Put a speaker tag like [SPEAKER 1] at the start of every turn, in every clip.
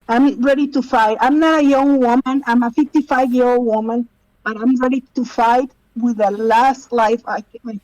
[SPEAKER 1] I'm ready to fight. I'm not a young woman. I'm a 55-year-old woman, but I'm ready to fight with the last life I can.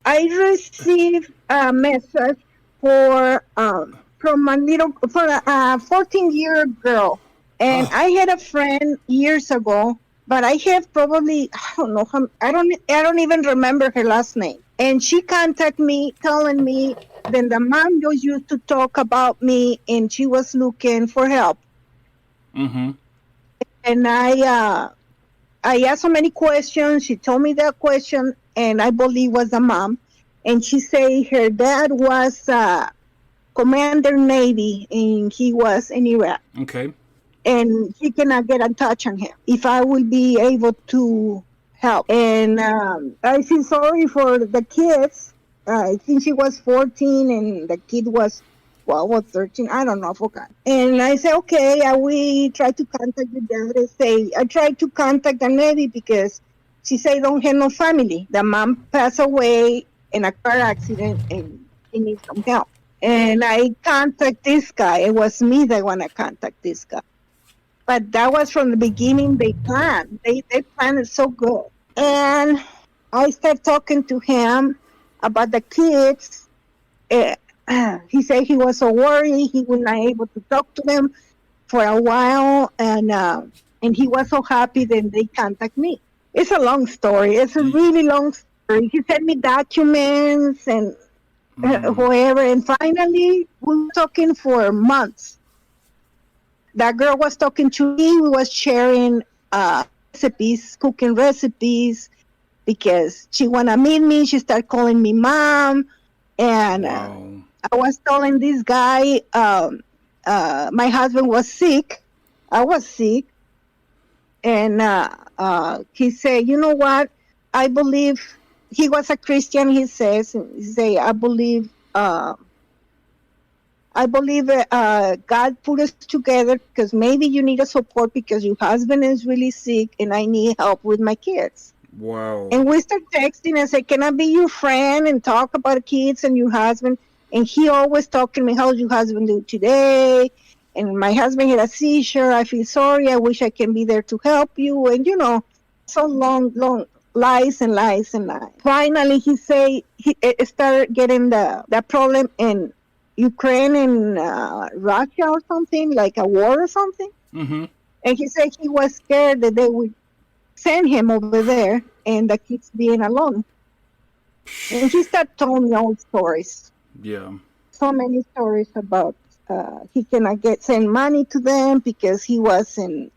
[SPEAKER 1] I received a message from a little for a 14-year girl, and
[SPEAKER 2] Oh,
[SPEAKER 1] I had a friend years ago, but I have probably I don't know I don't even remember her last name, and she contacted me telling me then the mom just used to talk about me, and she was looking for help,
[SPEAKER 2] mm-hmm.
[SPEAKER 1] and I asked so many questions. She told me that question, and I believe was the mom. And she said her dad was commander Navy, and he was in Iraq,
[SPEAKER 2] Okay.
[SPEAKER 1] and he cannot get in touch on him. If I will be able to help, and I feel sorry for the kids. I think she was 14, and the kid was 12 or 13. I don't know, I forgot. And I said, okay, I will try to contact the dad and say, I tried to contact the Navy because she said don't have no family. The mom passed away in a car accident, and she needs some help. And I contact this guy. It was me that want to contact this guy. But that was from the beginning. They planned. They planned it so good. And I started talking to him about the kids. Uh, he said he was so worried he was not able to talk to them for a while, and he was so happy that they contact me. It's a long story. It's a really long story. He sent me documents and whoever, and finally we were talking for months. That girl was talking to me. We was sharing recipes, cooking recipes, because she wanna meet me. She started calling me mom, and
[SPEAKER 2] Wow.
[SPEAKER 1] I was telling this guy, my husband was sick. I was sick, and he said, "You know what? I believe." He was a Christian. He says, "He say I believe God put us together because maybe you need a support because your husband is really sick and I need help with my kids."
[SPEAKER 2] Wow.
[SPEAKER 1] And we start texting and say, "Can I be your friend and talk about kids and your husband?" And he always talking to me, "How's your husband do today?" And my husband had a seizure. I feel sorry. I wish I can be there to help you. And so long lies and lies and lies. Finally, he say he started getting the problem in Ukraine and Russia or something, like a war or something.
[SPEAKER 2] Mm-hmm.
[SPEAKER 1] And he said he was scared that they would send him over there and the kids being alone. And he started telling me all stories,
[SPEAKER 2] Yeah.
[SPEAKER 1] so many stories about he cannot get send money to them because he was in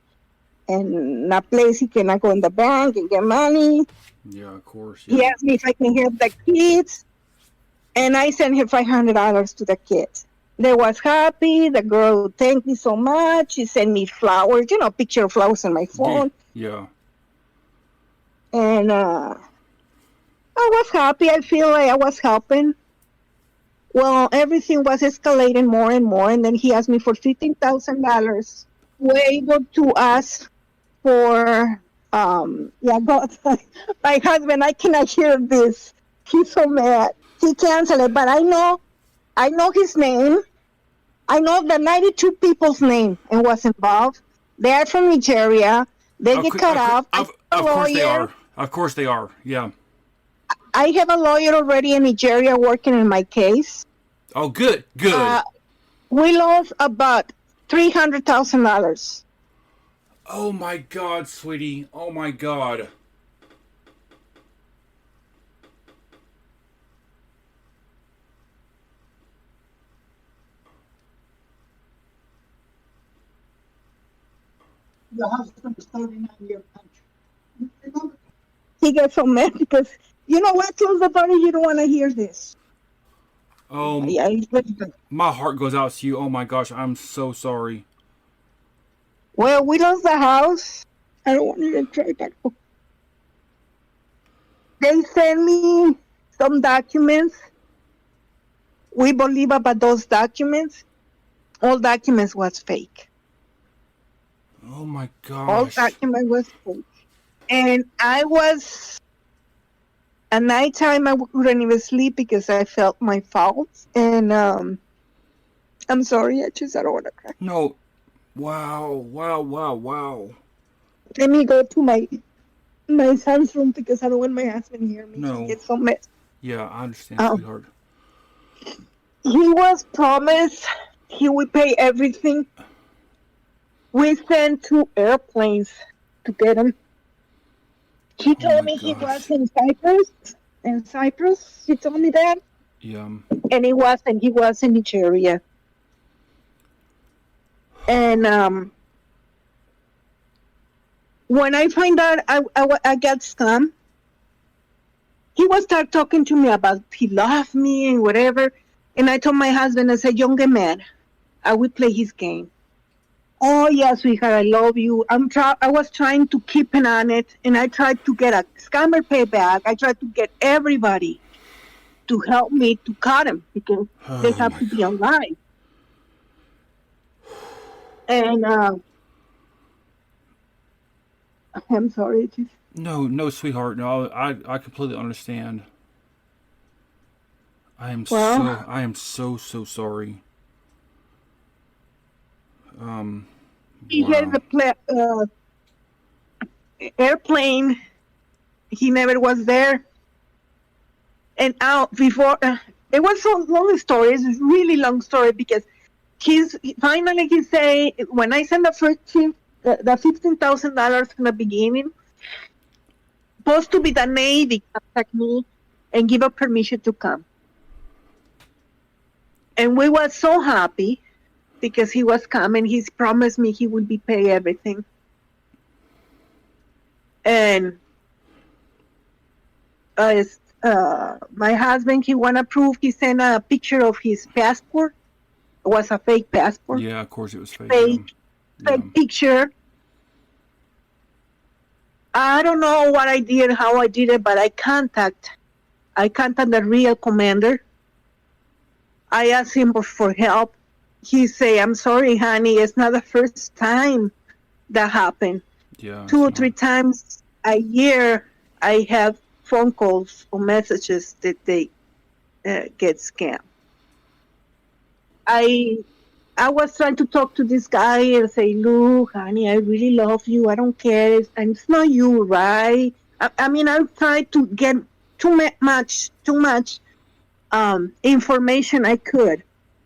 [SPEAKER 1] a place he cannot go in the bank and get money.
[SPEAKER 2] Yeah, of course.
[SPEAKER 1] He
[SPEAKER 2] Yeah.
[SPEAKER 1] asked me if I can help the kids, and I sent him $500 to the kids. They was happy. The girl thanked me so much. She sent me flowers, picture of flowers on my
[SPEAKER 2] Yeah.
[SPEAKER 1] phone.
[SPEAKER 2] Yeah.
[SPEAKER 1] And I was happy. I feel like I was helping. Well, everything was escalating more and more. And then he asked me for $15,000. We're able to ask for, yeah, God, my husband, I cannot hear this. He's so mad. He canceled it, but I know his name. I know the 92 people's name and was involved. They are from Nigeria. They get cut off. I have a
[SPEAKER 2] Of course they
[SPEAKER 1] lawyer.
[SPEAKER 2] are. Of course they are. Yeah.
[SPEAKER 1] I have a lawyer already in Nigeria working in my case.
[SPEAKER 2] Oh, good. Good.
[SPEAKER 1] We lost about $300,000.
[SPEAKER 2] Oh my God, sweetie. Oh my God.
[SPEAKER 1] Your husband is 39-year country. He gets so mad because, you know what, close the door, you don't want to hear this.
[SPEAKER 2] Oh,
[SPEAKER 1] Yeah,
[SPEAKER 2] my heart goes out to you. Oh my gosh, I'm so sorry.
[SPEAKER 1] well, we lost the house. I don't want to try that. They sent me some documents. We believe about those documents. All documents was fake.
[SPEAKER 2] Oh my
[SPEAKER 1] All
[SPEAKER 2] gosh.
[SPEAKER 1] document was fake. And at nighttime, I couldn't even sleep because I felt my faults. And I'm sorry, I don't want to cry.
[SPEAKER 2] No. Wow. Wow. Wow. Wow.
[SPEAKER 1] Let me go to my son's room because I don't want my husband to hear me.
[SPEAKER 2] No.
[SPEAKER 1] He gets so mad.
[SPEAKER 2] Yeah, I understand, sweetheart.
[SPEAKER 1] He was promised he would pay everything. We sent 2 airplanes to get him. He told me he was in Cyprus. In Cyprus, he told me that.
[SPEAKER 2] Yeah.
[SPEAKER 1] And he was in Nigeria. And when I find out I got scammed, he was start talking to me about he loved me and whatever. And I told my husband, I said, "Don't get mad. I will play his game." "Oh yeah, sweetheart, I love you." I was trying to keep an on it, and I tried to get a scammer payback. I tried to get everybody to help me to cut him because they have to be alive. And I'm sorry.
[SPEAKER 2] No, sweetheart. No, I completely understand. I am so sorry.
[SPEAKER 1] He
[SPEAKER 2] Wow.
[SPEAKER 1] had the airplane. He never was there. And out before it was a long story. It's a really long story because finally he say when I sent the $15,000 in the beginning, supposed to be the Navy contact me and give a permission to come. And we were so happy because he was coming. He's promised me he would be pay everything. And my husband, he wanna prove. He sent a picture of his passport. It was a fake passport.
[SPEAKER 2] Yeah, of course it was fake.
[SPEAKER 1] Fake picture. I don't know what I did, how I did it, but I contact the real commander. I asked him for help. He say, "I'm sorry, honey, it's not the first time that happened.
[SPEAKER 2] Yeah.
[SPEAKER 1] 2 or 3 times a year, I have phone calls or messages that they get scammed." I was trying to talk to this guy and say, "Look, honey, I really love you. I don't care. And it's not you, right?" I mean, I tried to get too much information I could.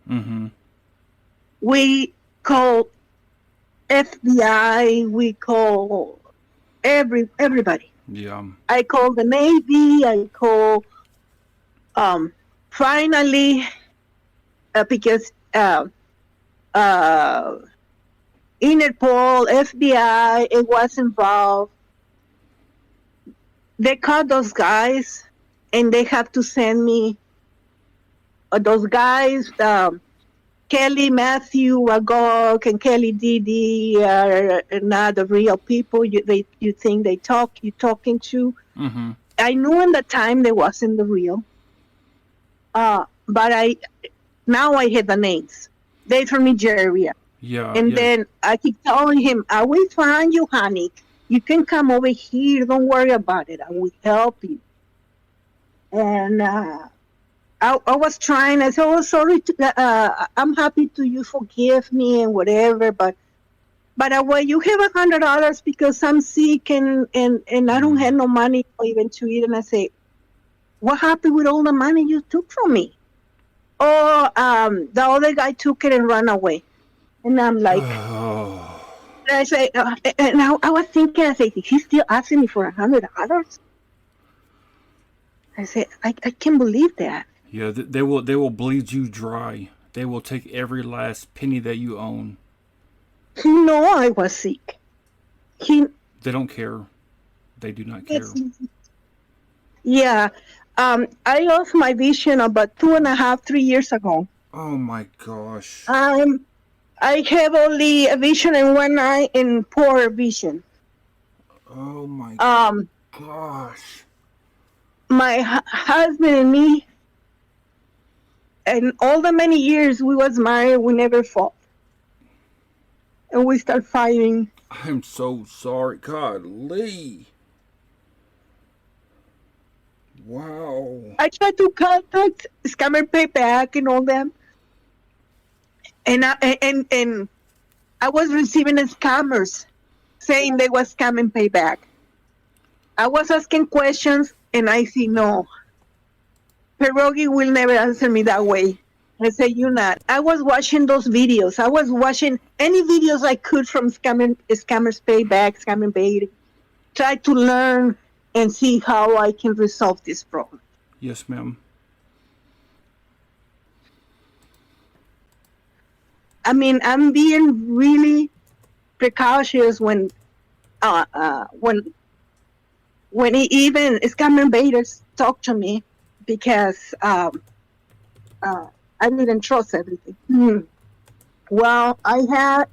[SPEAKER 2] Mm-hmm.
[SPEAKER 1] We call FBI. We call everybody.
[SPEAKER 2] Yeah.
[SPEAKER 1] I call the Navy. I call finally because Interpol, FBI, it was involved. They caught those guys, and they have to send me those guys Kelly Matthew Agog and Kelly Didi are not the real people you think you're talking to.
[SPEAKER 2] Mm-hmm.
[SPEAKER 1] I knew in the time they wasn't the real. But now I have the names. They're from Nigeria.
[SPEAKER 2] Yeah,
[SPEAKER 1] And
[SPEAKER 2] yeah.
[SPEAKER 1] then I keep telling him, I will find you, honey. You can come over here. Don't worry about it. I will help you. And I was trying. I said, oh, sorry. I'm happy to you forgive me and whatever. But well, you have $100 because I'm sick and I don't have no money for even to eat. And I say, what happened with all the money you took from me? Oh, the other guy took it and ran away. And I'm like,
[SPEAKER 2] Oh,
[SPEAKER 1] I say, and I was thinking, I said, he's still asking me for $100. I said, I can't believe that.
[SPEAKER 2] yeah. They will bleed you dry. They will take every last penny that you own.
[SPEAKER 1] He know I was sick. He,
[SPEAKER 2] They don't care. They do not care.
[SPEAKER 1] yeah. I lost my vision about 2.5, 3 years ago.
[SPEAKER 2] Oh my gosh.
[SPEAKER 1] I have only a vision in one eye and poor vision.
[SPEAKER 2] Oh my
[SPEAKER 1] Um,
[SPEAKER 2] gosh.
[SPEAKER 1] my husband and me, and all the many years we was married, we never fought. And we start fighting.
[SPEAKER 2] I'm so sorry. God, Lee. Wow.
[SPEAKER 1] I tried to contact Scammer Payback and all them. And I was receiving scammers saying they was scamming Payback. I was asking questions and I see no. Pierogi will never answer me that way. I say, you not. I was watching those videos. I was watching any videos I could from Scammers Payback, Scamming Pay. Try to learn and see how I can resolve this problem.
[SPEAKER 2] Yes, ma'am.
[SPEAKER 1] I mean, I'm being really precautious when even scam invaders talk to me because I didn't trust everything. Well, I have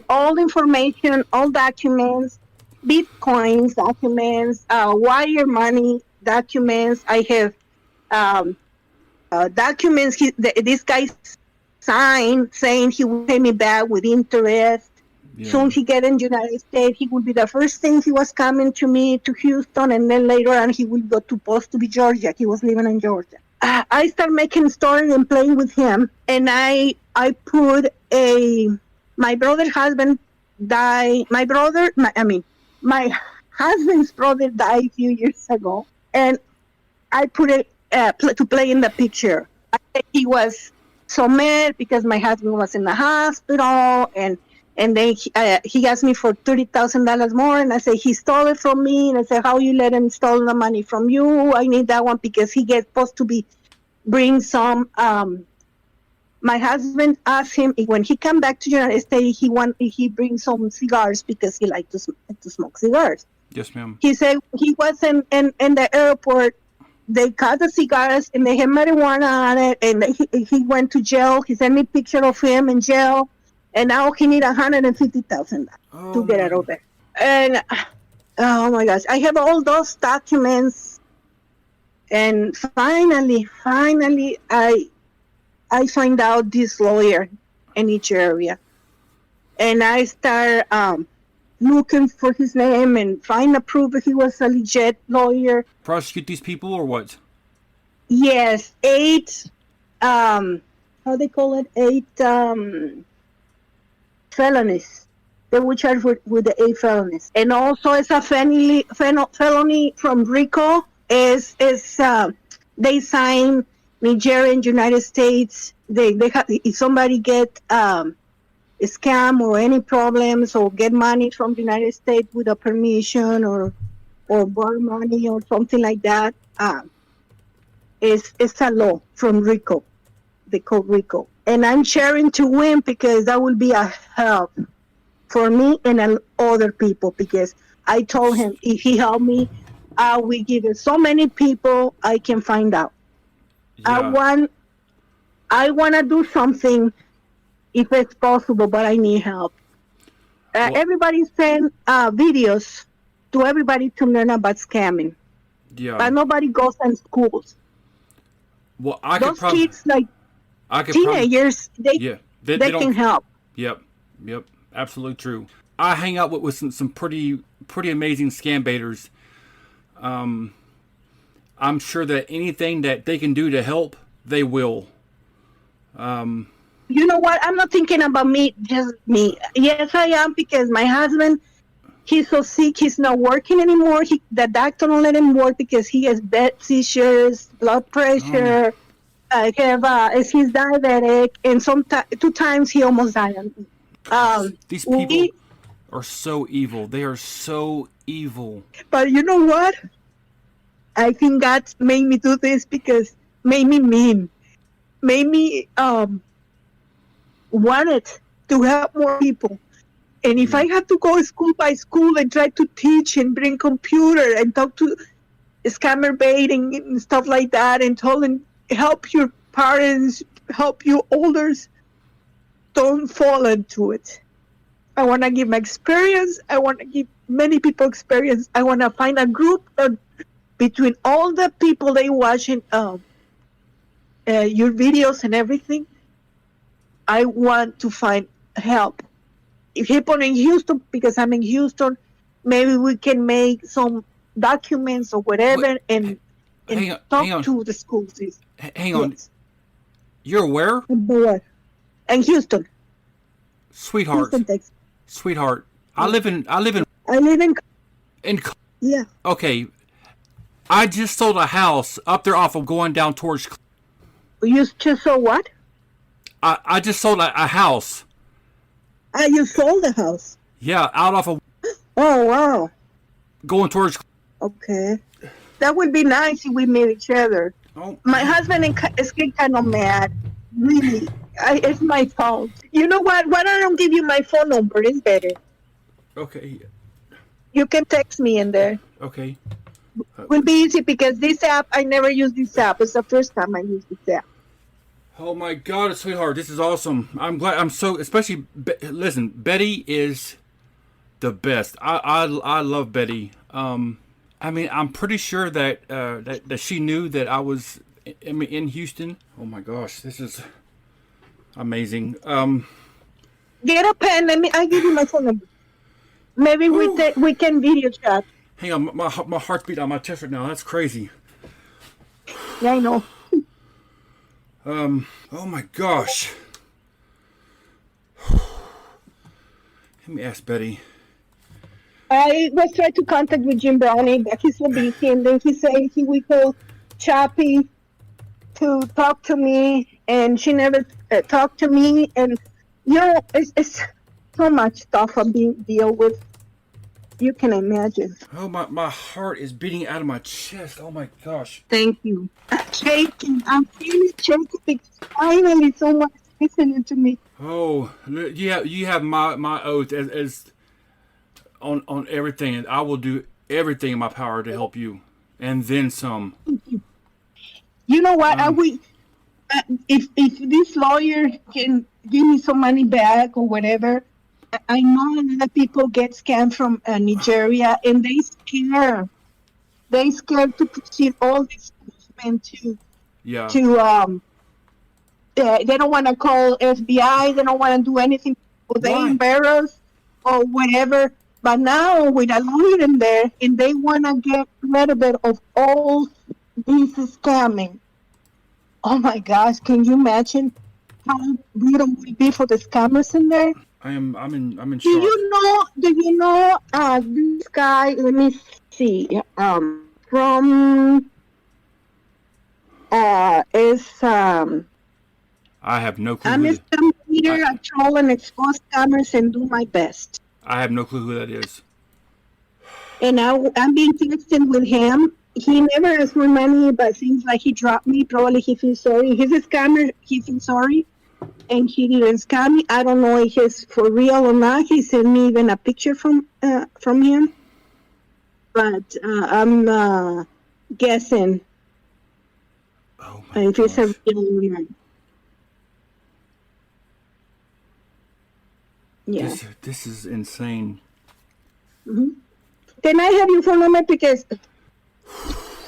[SPEAKER 1] all information, all documents, Bitcoins documents, wire money documents. I have documents this guy signed saying he will pay me back with interest.
[SPEAKER 2] Yeah.
[SPEAKER 1] Soon he get in United States, he will be the first thing he was coming to me to Houston, and then later on he will go to Post-to-Be, Georgia. He was living in Georgia. I start making stories and playing with him, and I put my brother's husband died. My husband's brother died a few years ago, and I put it to play in the picture. I said he was so mad because my husband was in the hospital, and then he asked me for $30,000 more, and I said he stole it from me, and I said, how you let him steal the money from you? I need that one because he gets supposed to be bring some. My husband asked him when he come back to United States, he brings some cigars because he liked to smoke cigars.
[SPEAKER 2] Yes, ma'am.
[SPEAKER 1] He said he was in the airport. They cut the cigars and they had marijuana on it, and he went to jail. He sent me a picture of him in jail, and now he need $150,000 to get out of there. And oh my gosh, I have all those documents, and finally, I find out this lawyer in each area, and I start looking for his name and find a proof that he was a legit lawyer.
[SPEAKER 2] Prosecute these people or what?
[SPEAKER 1] Yes, 8 how they call it, 8 felonies. They were charged with the 8 felonies, and also it's a felony from RICO. Is they sign Nigeria and United States. They have, if somebody get scam or any problems or get money from the United States with a permission or borrow money or something like that, it's a law from RICO. They call RICO. And I'm sharing to win because that will be a help for me and other people, because I told him if he helped me, I will give it so many people I can find out.
[SPEAKER 2] Yeah.
[SPEAKER 1] I want to do something if it's possible, but I need help.
[SPEAKER 2] Well,
[SPEAKER 1] Everybody send videos to everybody to learn about scamming,
[SPEAKER 2] yeah.
[SPEAKER 1] but nobody goes in schools.
[SPEAKER 2] Well, I could
[SPEAKER 1] Those
[SPEAKER 2] probably,
[SPEAKER 1] kids, like
[SPEAKER 2] I could probably,
[SPEAKER 1] teenagers,
[SPEAKER 2] yeah. They
[SPEAKER 1] they
[SPEAKER 2] don't.
[SPEAKER 1] can help.
[SPEAKER 2] Yep, yep, absolutely true. I hang out with some pretty amazing scam baiters. I'm sure that anything that they can do to help, they will.
[SPEAKER 1] You know what? I'm not thinking about me, just me. Yes, I am, because my husband, he's so sick, he's not working anymore. The doctor don't let him work because he has bed seizures, blood
[SPEAKER 2] Oh,
[SPEAKER 1] pressure. He's diabetic, and two times he almost died.
[SPEAKER 2] gosh, these people
[SPEAKER 1] We,
[SPEAKER 2] are so evil. They are so evil.
[SPEAKER 1] but you know what? I think God made me do this because made me mean, made me wanted to help more people. And if
[SPEAKER 2] Yeah.
[SPEAKER 1] I have to go school by school and try to teach and bring computer and talk to scammer baiting and stuff like that, and tell them help your parents, help your elders, don't fall into it. I want to give my experience. I want to give many people experience. I want to find a group between all the people they watching your videos and everything. I want to find help. If people in Houston, because I'm in Houston, maybe we can make some documents or
[SPEAKER 2] What?
[SPEAKER 1] whatever and
[SPEAKER 2] Hang on, hang
[SPEAKER 1] talk
[SPEAKER 2] on,
[SPEAKER 1] to the schools.
[SPEAKER 2] hang on.
[SPEAKER 1] Yes.
[SPEAKER 2] You're aware,
[SPEAKER 1] But and
[SPEAKER 2] sweetheart,
[SPEAKER 1] Houston, Texas.
[SPEAKER 2] sweetheart. I
[SPEAKER 1] Yeah.
[SPEAKER 2] live in, I live in,
[SPEAKER 1] I live in.
[SPEAKER 2] in.
[SPEAKER 1] Yeah.
[SPEAKER 2] Okay, I just sold a house up there off of going down towards.
[SPEAKER 1] You just saw what?
[SPEAKER 2] I just sold a house.
[SPEAKER 1] You sold the house.
[SPEAKER 2] Yeah, out off of
[SPEAKER 1] Oh wow.
[SPEAKER 2] going towards.
[SPEAKER 1] Okay. That would be nice if we meet each other.
[SPEAKER 2] Oh,
[SPEAKER 1] My husband is getting kind of mad. Really. It's my fault. You know what? Why don't I give you my phone number? It's better.
[SPEAKER 2] okay,
[SPEAKER 1] You can text me in there.
[SPEAKER 2] okay.
[SPEAKER 1] It will be easy because this app, I never use this app. It's the first time I use this app.
[SPEAKER 2] Oh my God, sweetheart, this is awesome. I'm glad. I'm so especially. Listen, Betty is the best. I love Betty. I mean, I'm pretty sure that that she knew that I was in Houston. Oh my gosh, this is amazing.
[SPEAKER 1] Get a pen. I give you my phone number. Maybe we can video chat.
[SPEAKER 2] Hang on, my heart's beating on my chest right now. That's crazy.
[SPEAKER 1] Yeah, I know.
[SPEAKER 2] Oh my gosh. Let me ask Betty.
[SPEAKER 1] I was trying to contact with Jim Browning, but he's so busy, and then he said he will call Chappie to talk to me, and she never talked to me. And you know, it's so much stuff I'm being deal with. You can imagine.
[SPEAKER 2] Oh my heart is beating out of my chest. Oh my gosh.
[SPEAKER 1] Thank you. I'm shaking. I'm feeling shaking because finally someone is listening to me.
[SPEAKER 2] Oh, you have my oath as on everything, and I will do everything in my power to help you, and then some.
[SPEAKER 1] You know what? I will. If this lawyer can give me some money back or whatever, I know a lot of people get scammed from Nigeria, and they scare. They scared to proceed all this movement
[SPEAKER 2] Yeah.
[SPEAKER 1] to they don't want to call FBI. They don't want to do anything. Or they
[SPEAKER 2] Why?
[SPEAKER 1] embarrass or whatever. But now with a lawyer in there, and they want to get rid of all this scamming. Oh my gosh! Can you imagine how weird it would be for the scammers in there?
[SPEAKER 2] I'm in
[SPEAKER 1] Do
[SPEAKER 2] shock.
[SPEAKER 1] you know? Do you know this guy? Let me see. From is
[SPEAKER 2] I have no clue.
[SPEAKER 1] I'm a
[SPEAKER 2] Who
[SPEAKER 1] scam leader.
[SPEAKER 2] I,
[SPEAKER 1] I troll and expose scammers and do my best.
[SPEAKER 2] I have no clue who that is.
[SPEAKER 1] And I'm being texting with him. He never asked for money, but seems like he dropped me. Probably he feels sorry. He's a scammer. He feels sorry, and he didn't scam me. I don't know if he's for real or not. He sent me even a picture from him, but I'm guessing
[SPEAKER 2] Oh my
[SPEAKER 1] if it's a
[SPEAKER 2] gosh.
[SPEAKER 1] real man. Yeah.
[SPEAKER 2] This is insane.
[SPEAKER 1] Hmm. Can I have your phone number? Because,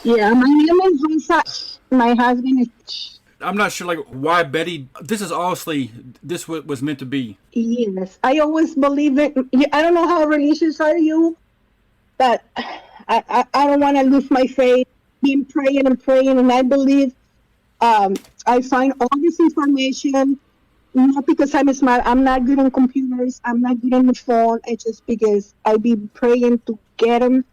[SPEAKER 1] yeah, my name is Lisa. My husband is.
[SPEAKER 2] I'm not sure like why Betty. This is honestly this was meant to be.
[SPEAKER 1] Yes. I always believe it. I don't know how religious are you, but I don't want to lose my faith. Been praying and praying, and I believe I find all this information not because I'm smart. I'm not good on computers. I'm not good on the phone. It's just because I be praying to get them,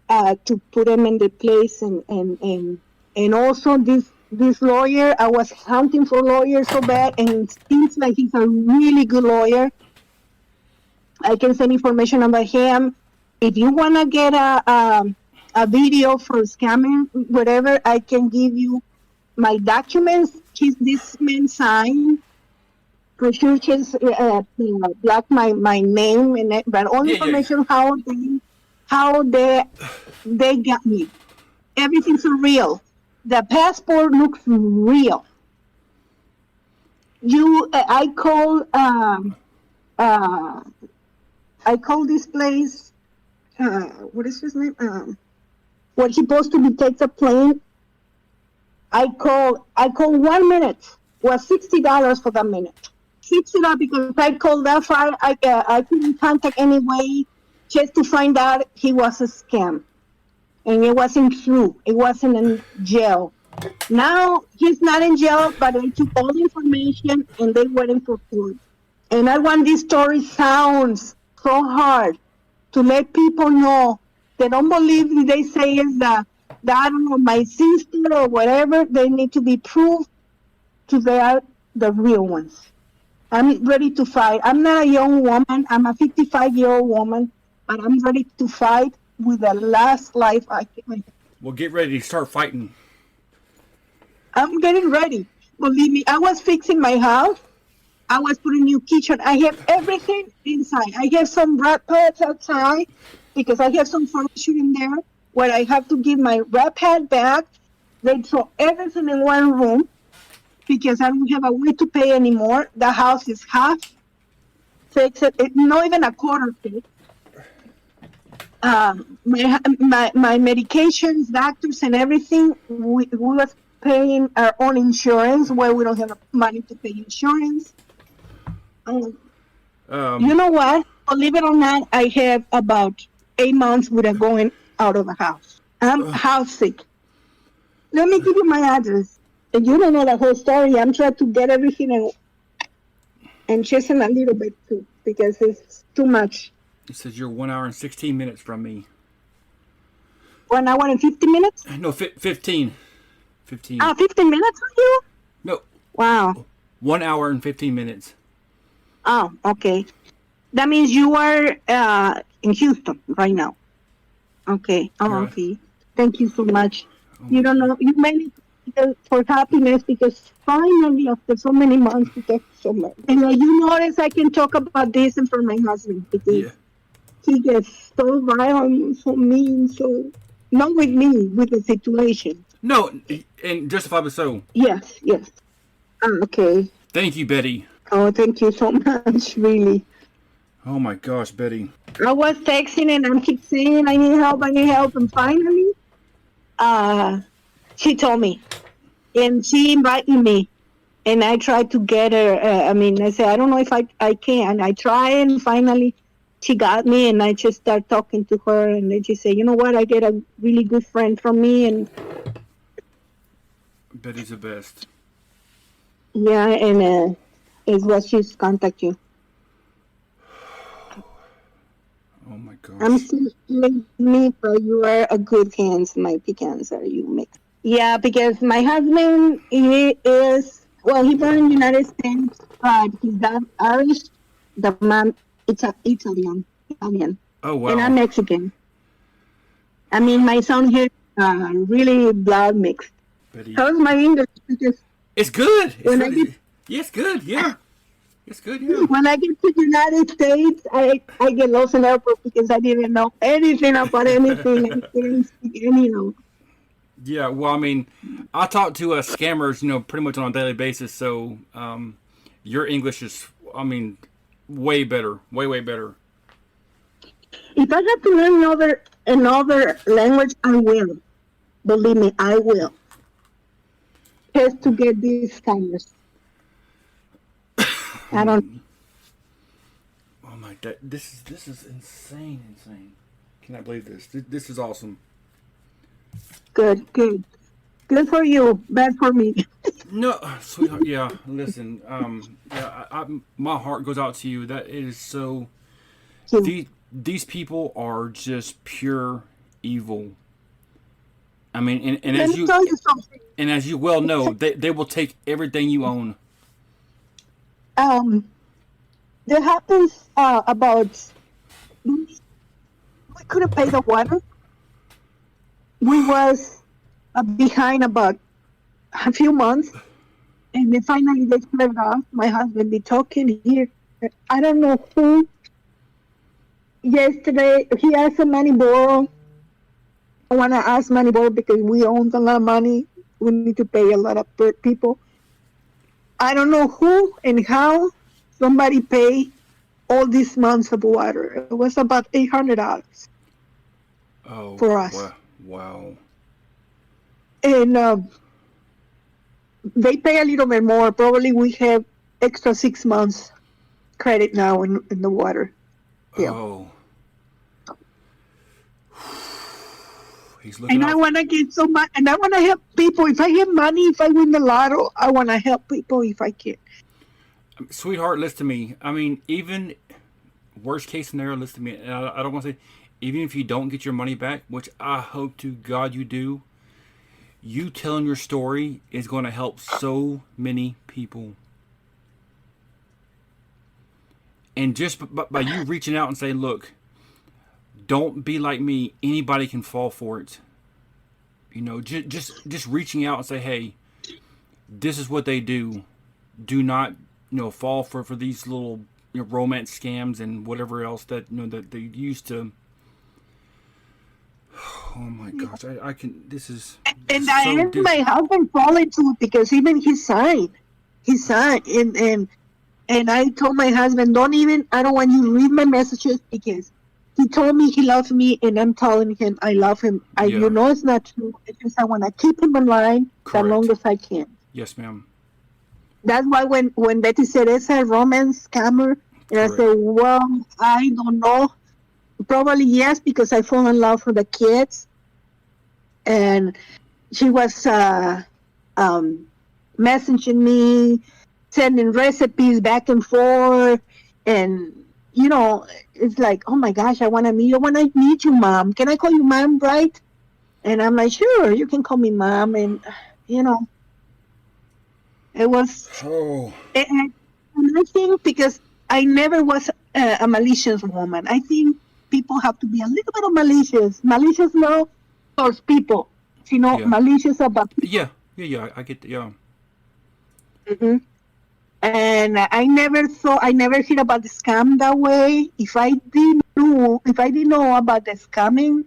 [SPEAKER 1] to put them in the place, and also this lawyer. I was hunting for lawyers so bad, and it seems like he's a really good lawyer. I can send information about him. If you wanna get a video for scamming, whatever, I can give you my documents. This man signed for sure. Just block my name and but all
[SPEAKER 2] Yeah, yeah.
[SPEAKER 1] information how they got me. Everything's real. The passport looks real. I call uh I call this place what is his name? What he supposed to be take the plane. I call 1 minute was $60 for that minute. $60 because I called that far. I couldn't contact anyway just to find out he was a scam, and it wasn't true. It wasn't in jail. Now he's not in jail, but they took all the information and they waiting for court. And I want this story sounds so hard to let people know. They don't believe if they say is that I don't know, my sister or whatever. They need to be proved to they are the real ones. I'm ready to fight. I'm not a young woman. I'm a 55-year-old woman, but I'm ready to fight with the last life I can.
[SPEAKER 2] Well, get ready to start fighting.
[SPEAKER 1] I'm getting ready. Believe me, I was fixing my house. I was putting new kitchen. I have everything inside. I have some rat pads outside because I have some furniture in there where I have to give my rat pad back. They throw everything in one room because I don't have a way to pay anymore. The house is half fixed, not even a quarter fixed. My medications, doctors, and everything, we was paying our own insurance where we don't have money to pay insurance. You know what? Believe it or not, I have about 8 months without going out of the house. I'm house sick. Let me give you my address. And you don't know the whole story. I'm trying to get everything and chasing a little bit too because it's too much.
[SPEAKER 2] It says you're 1 hour and 16 minutes from me.
[SPEAKER 1] 1 hour and 50 minutes?
[SPEAKER 2] No, 15. 15.
[SPEAKER 1] 15 minutes from you?
[SPEAKER 2] No.
[SPEAKER 1] Wow.
[SPEAKER 2] 1 hour and 15 minutes.
[SPEAKER 1] Oh, okay. That means you are in Houston right now. Okay. Oh,
[SPEAKER 2] Right.
[SPEAKER 1] okay. Thank you so much. You don't know. You made it for happiness because finally, after so many months, we talk so much. And you notice I can talk about this and for my husband because
[SPEAKER 2] Yeah.
[SPEAKER 1] he gets so violent, so mean, so not with me, with the situation.
[SPEAKER 2] No, and justifiably so.
[SPEAKER 1] Yes, yes. Okay.
[SPEAKER 2] Thank you, Betty.
[SPEAKER 1] Oh, thank you so much, really.
[SPEAKER 2] Oh my gosh, Betty.
[SPEAKER 1] I was texting and I keep saying I need help, and finally, she told me, and she invited me, and I tried to get her. I said I don't know if I can. I try, and finally, she got me, and I just start talking to her, and then she said, you know what? I get a really good friend from me, and
[SPEAKER 2] Betty's the best.
[SPEAKER 1] yeah, and is what she's contact you.
[SPEAKER 2] Oh my gosh.
[SPEAKER 1] I'm still me, but you are a good hands. My pecans are you make. Yeah, because my husband he is he born in the United States, but he's dad Irish. The mom it's Italian,
[SPEAKER 2] Oh
[SPEAKER 1] and I'm
[SPEAKER 2] wow.
[SPEAKER 1] Mexican. I mean, my son here really blood mixed.
[SPEAKER 2] Betty.
[SPEAKER 1] How's my English? Because
[SPEAKER 2] It's good. It's
[SPEAKER 1] When I
[SPEAKER 2] good.
[SPEAKER 1] get-
[SPEAKER 2] Yeah, it's good. Yeah. It's good. Yeah.
[SPEAKER 1] when I get to the United States, I get lost in the airport because I didn't know anything about anything. I didn't speak any.
[SPEAKER 2] Yeah. Well, I mean, I talk to scammers, pretty much on a daily basis. So, your English is, I mean, way better, way better.
[SPEAKER 1] If I have to learn another language, I will. Believe me, I will. Just to get these kindness. I don't.
[SPEAKER 2] Oh my god, this is insane. Cannot believe this. This is awesome.
[SPEAKER 1] Good, good. Good for you, bad for me.
[SPEAKER 2] No, sweetheart. Yeah, listen. Yeah, my heart goes out to you. That is so. These people are just pure evil. I mean, and
[SPEAKER 1] Let
[SPEAKER 2] as
[SPEAKER 1] me
[SPEAKER 2] you
[SPEAKER 1] tell you something.
[SPEAKER 2] and as you well know, they will take everything you own.
[SPEAKER 1] Um, there happens about we couldn't pay the water. We was behind about a few months, and then finally they cleared it off. My husband be talking here. I don't know who. Yesterday he asked the money borrow. I want to ask money borrow because we own a lot of money. We need to pay a lot of people. I don't know who and how somebody pay all these months of water. It was about $800
[SPEAKER 2] Oh,
[SPEAKER 1] for us,
[SPEAKER 2] wow.
[SPEAKER 1] and they pay a little bit more. Probably we have extra 6 months credit now in the water. Yeah.
[SPEAKER 2] Oh, he's looking
[SPEAKER 1] And I
[SPEAKER 2] out.
[SPEAKER 1] want to get so much, and I want to help people. If I have money, if I win the lotto, I want to help people if I can.
[SPEAKER 2] Sweetheart, listen to me. I mean, even worst case scenario, listen to me. And I don't want to say, even if you don't get your money back, which I hope to God you do, you telling your story is going to help so many people. And just by you reaching out and saying, look, don't be like me. Anybody can fall for it. You know, just reaching out and say, hey, this is what they do. Do not, fall for these little romance scams and whatever else that that they used to. Oh my gosh, I can. This is
[SPEAKER 1] And
[SPEAKER 2] so
[SPEAKER 1] I my husband fall into it because even he signed, and I told my husband, I don't want you to read my messages because he told me he loves me, and I'm telling him I love him.
[SPEAKER 2] Yeah.
[SPEAKER 1] It's not true. It's just I want to keep him alive as long as I can.
[SPEAKER 2] Yes, ma'am.
[SPEAKER 1] That's why when Betty said it's a romance scammer, and I said, well, I don't know. Probably yes, because I fall in love with the kids, and she was messaging me, sending recipes back and forth, and it's like, oh my gosh, I want to meet you. I want to meet you, Mom. Can I call you Mom, right? And I'm like, sure, you can call me Mom, and it was.
[SPEAKER 2] Oh.
[SPEAKER 1] And I think because I never was a malicious woman, I think people have to be a little bit of malicious now towards people, malicious about people.
[SPEAKER 2] Yeah, I get, yeah.
[SPEAKER 1] Mm-hmm. And I never heard about the scam that way. If I didn't know about the scamming,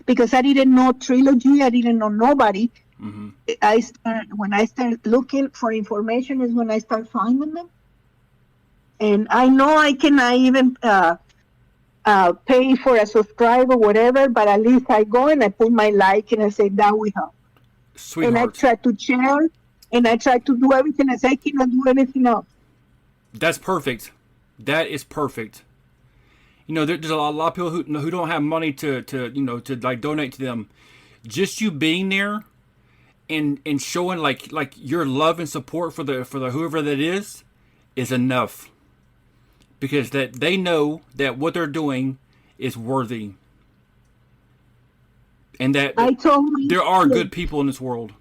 [SPEAKER 1] because I didn't know Trilogy, I didn't know nobody.
[SPEAKER 2] Mm-hmm.
[SPEAKER 1] When I started looking for information is when I start finding them. And I know I cannot even pay for a subscribe or whatever, but at least I go and I put my like and I say that will help.
[SPEAKER 2] Sweetheart.
[SPEAKER 1] And I try to share and I try to do everything as I cannot do anything else.
[SPEAKER 2] That's perfect. That is perfect. There's a lot of people who don't have money to like donate to them. Just you being there and showing like your love and support for the whoever that is enough. Because that they know that what they're doing is worthy. And that there are good people in this world.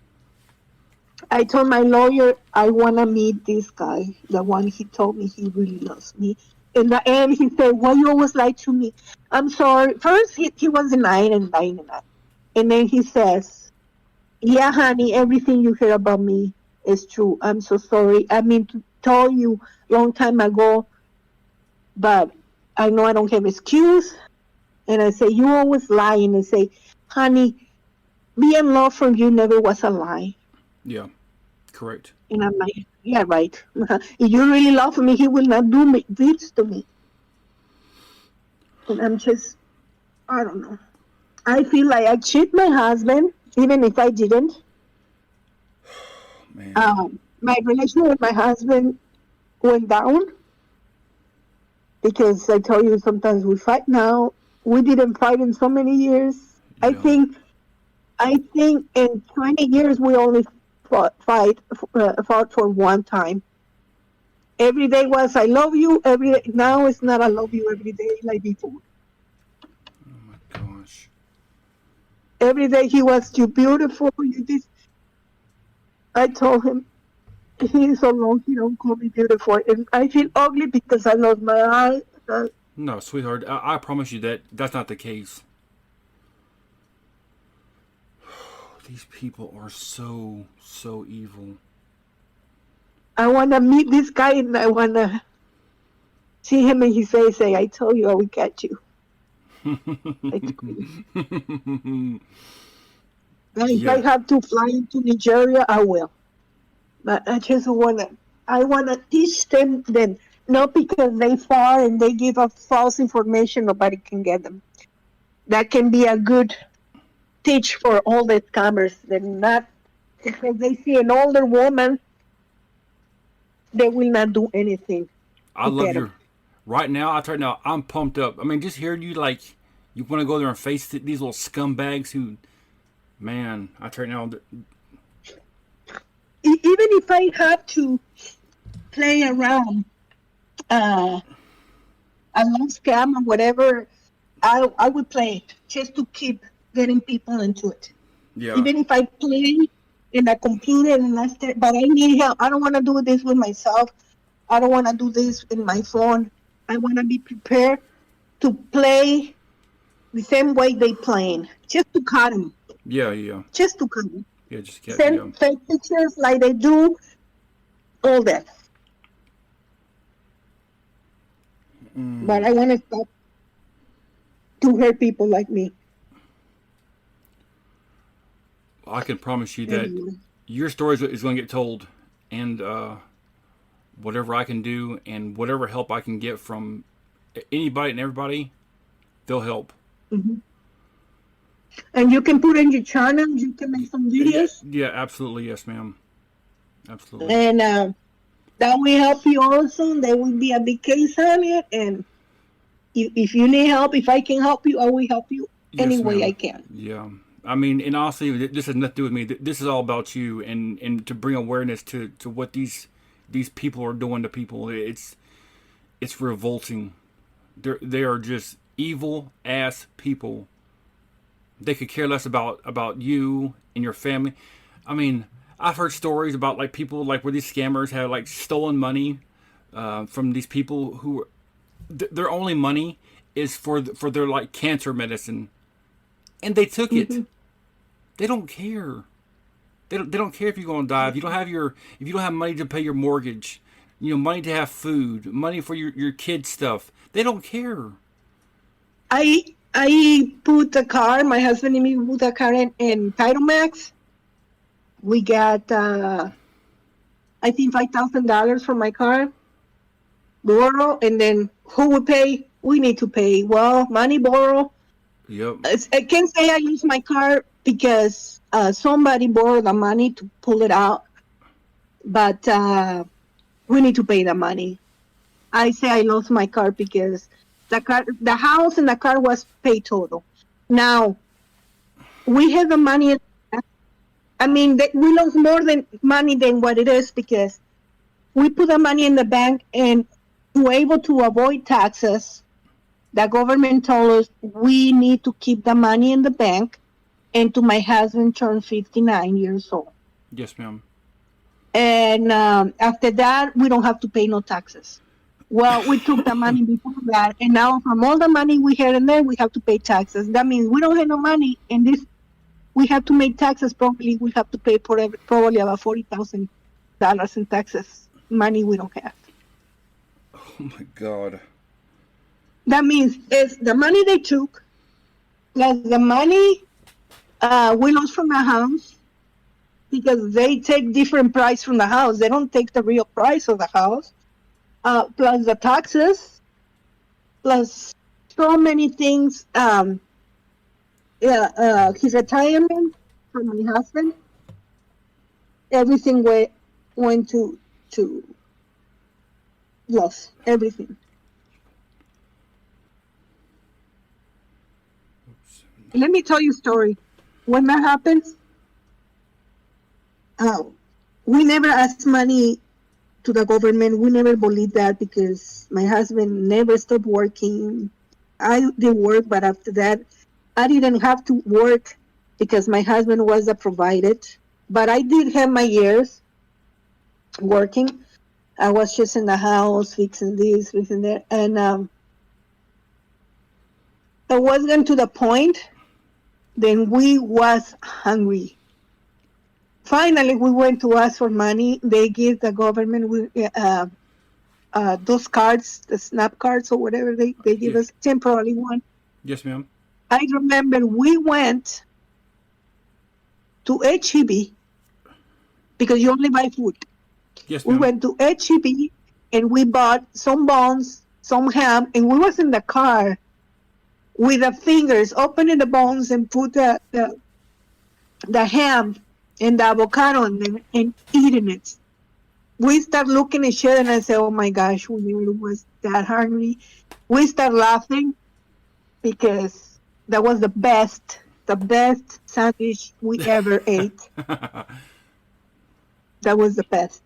[SPEAKER 1] I told my lawyer I want to meet this guy, the one he told me he really loves me. In the end, he said, "Why you always lie to me?" I'm sorry. First, he was denying and lying and lying. And then he says, "Yeah, honey, everything you hear about me is true. I'm so sorry. I mean to tell you long time ago, but I know I don't have excuse." And I say, "You always lie." And I say, "Honey, being love from you never was a lie."
[SPEAKER 2] Yeah, correct.
[SPEAKER 1] And I'm like, Yeah, right. If you really love me, he will not do this to me. And I'm just, I don't know. I feel like I cheat my husband, even if I didn't.
[SPEAKER 2] Man.
[SPEAKER 1] My relation with my husband went down because I tell you sometimes we fight now. We didn't fight in so many years. I
[SPEAKER 2] Yeah.
[SPEAKER 1] think I think in 20 years we only fought for one time. Every day was I love you. Every day, now it's not I love you every day like before.
[SPEAKER 2] Oh my gosh.
[SPEAKER 1] Every day he was you beautiful. You this. I told him he's so long he don't call me beautiful, and I feel ugly because I lost my eye.
[SPEAKER 2] No, sweetheart, I promise you that that's not the case. These people are so, so evil.
[SPEAKER 1] I wanna meet this guy and I wanna see him in his face. Say, I told you I would catch you. I told you. If I
[SPEAKER 2] Yeah.
[SPEAKER 1] have to fly into Nigeria, I will. But I wanna teach them that not because they far and they give up false information, nobody can get them. That can be a good teach for all the scammers. They're not because they see an older woman, they will not do anything
[SPEAKER 2] I
[SPEAKER 1] to
[SPEAKER 2] love
[SPEAKER 1] get them.
[SPEAKER 2] your. Right now, I tell you now, I'm pumped up. I mean, just hearing you like, you want to go there and face these little scumbags who, man, I tell you now,
[SPEAKER 1] Even if I have to play around, uh, a long scam or whatever, I would play it just to keep getting people into it.
[SPEAKER 2] yeah,
[SPEAKER 1] Even if I play in a computer and but I need help. I don't want to do this with myself. I don't want to do this in my phone. I want to be prepared to play the same way they playing, just to cut them,
[SPEAKER 2] yeah, yeah,
[SPEAKER 1] just to cut them.
[SPEAKER 2] yeah, just get,
[SPEAKER 1] Send
[SPEAKER 2] yeah.
[SPEAKER 1] fake pictures like they do, all that. But
[SPEAKER 2] Mm,
[SPEAKER 1] I want to stop to hurt people like me.
[SPEAKER 2] I can promise you that
[SPEAKER 1] Anyway.
[SPEAKER 2] your story is going to get told, and whatever I can do and whatever help I can get from anybody and everybody, they'll help.
[SPEAKER 1] Mhm. And you can put in your channel, you can make some
[SPEAKER 2] Yeah,
[SPEAKER 1] videos,
[SPEAKER 2] yeah, absolutely, yes, ma'am, absolutely,
[SPEAKER 1] and that will help you also. There will be a big case on it, and if you need help, if I can help you, I will help you any
[SPEAKER 2] yes,
[SPEAKER 1] way I
[SPEAKER 2] ma'am,
[SPEAKER 1] can.
[SPEAKER 2] yeah. I mean, and honestly, this has nothing to do with me. This is all about you, and to bring awareness to what these people are doing to people. It's revolting. They are just evil ass people. They could care less about you and your family. I mean, I've heard stories about like people like where these scammers have like stolen money from these people who their only money is for their like cancer medicine, and they took it.
[SPEAKER 1] Hmm.
[SPEAKER 2] They don't care. They don't care if you're going to die. If you don't have money to pay your mortgage, money to have food, money for your kids stuff. They don't care.
[SPEAKER 1] I put a car. My husband and me put a car in Title Max. We got I think $5,000 for my car, borrow, and then who would pay? We need to pay. Well, money borrow.
[SPEAKER 2] Yep.
[SPEAKER 1] I can't say I use my car because somebody borrowed the money to pull it out, but we need to pay the money. I say I lost my car because the house and the car was paid total. Now we have the money. I mean, we lost more than money than what it is because we put the money in the bank and we're able to avoid taxes. The government told us we need to keep the money in the bank until my husband turned 59 years old.
[SPEAKER 2] Yes, ma'am.
[SPEAKER 1] And after that, we don't have to pay no taxes. Well, we took the money before that, and now from all the money we had in there, we have to pay taxes. That means we don't have no money, and this we have to make taxes. Probably we have to pay probably about $40,000 in taxes. Money we don't have.
[SPEAKER 2] Oh my God.
[SPEAKER 1] That means it's the money they took, plus the money we lost from the house, because they take different price from the house. They don't take the real price of the house, plus the taxes, plus so many things. His retirement from my husband, everything went to loss. Everything. Let me tell you a story. When that happens, we never asked money to the government. We never believed that because my husband never stopped working. I did work, but after that, I didn't have to work because my husband was a provided. But I did have my years working. I was just in the house fixing this, fixing that, and it was getting to the point. Then we was hungry. Finally, we went to ask for money. They give the government those cards, the SNAP cards or whatever they give us, temporary one.
[SPEAKER 2] Yes, ma'am.
[SPEAKER 1] I remember we went to HEB because you only buy food.
[SPEAKER 2] Yes,
[SPEAKER 1] We
[SPEAKER 2] ma'am.
[SPEAKER 1] went to HEB and we bought some buns, some ham, and we was in the car with the fingers opening the buns and put the ham and the avocado and eating it. We start looking at each other and I say, oh my gosh, we never was that hungry. We start laughing because that was the best sandwich we ever ate. That was the best.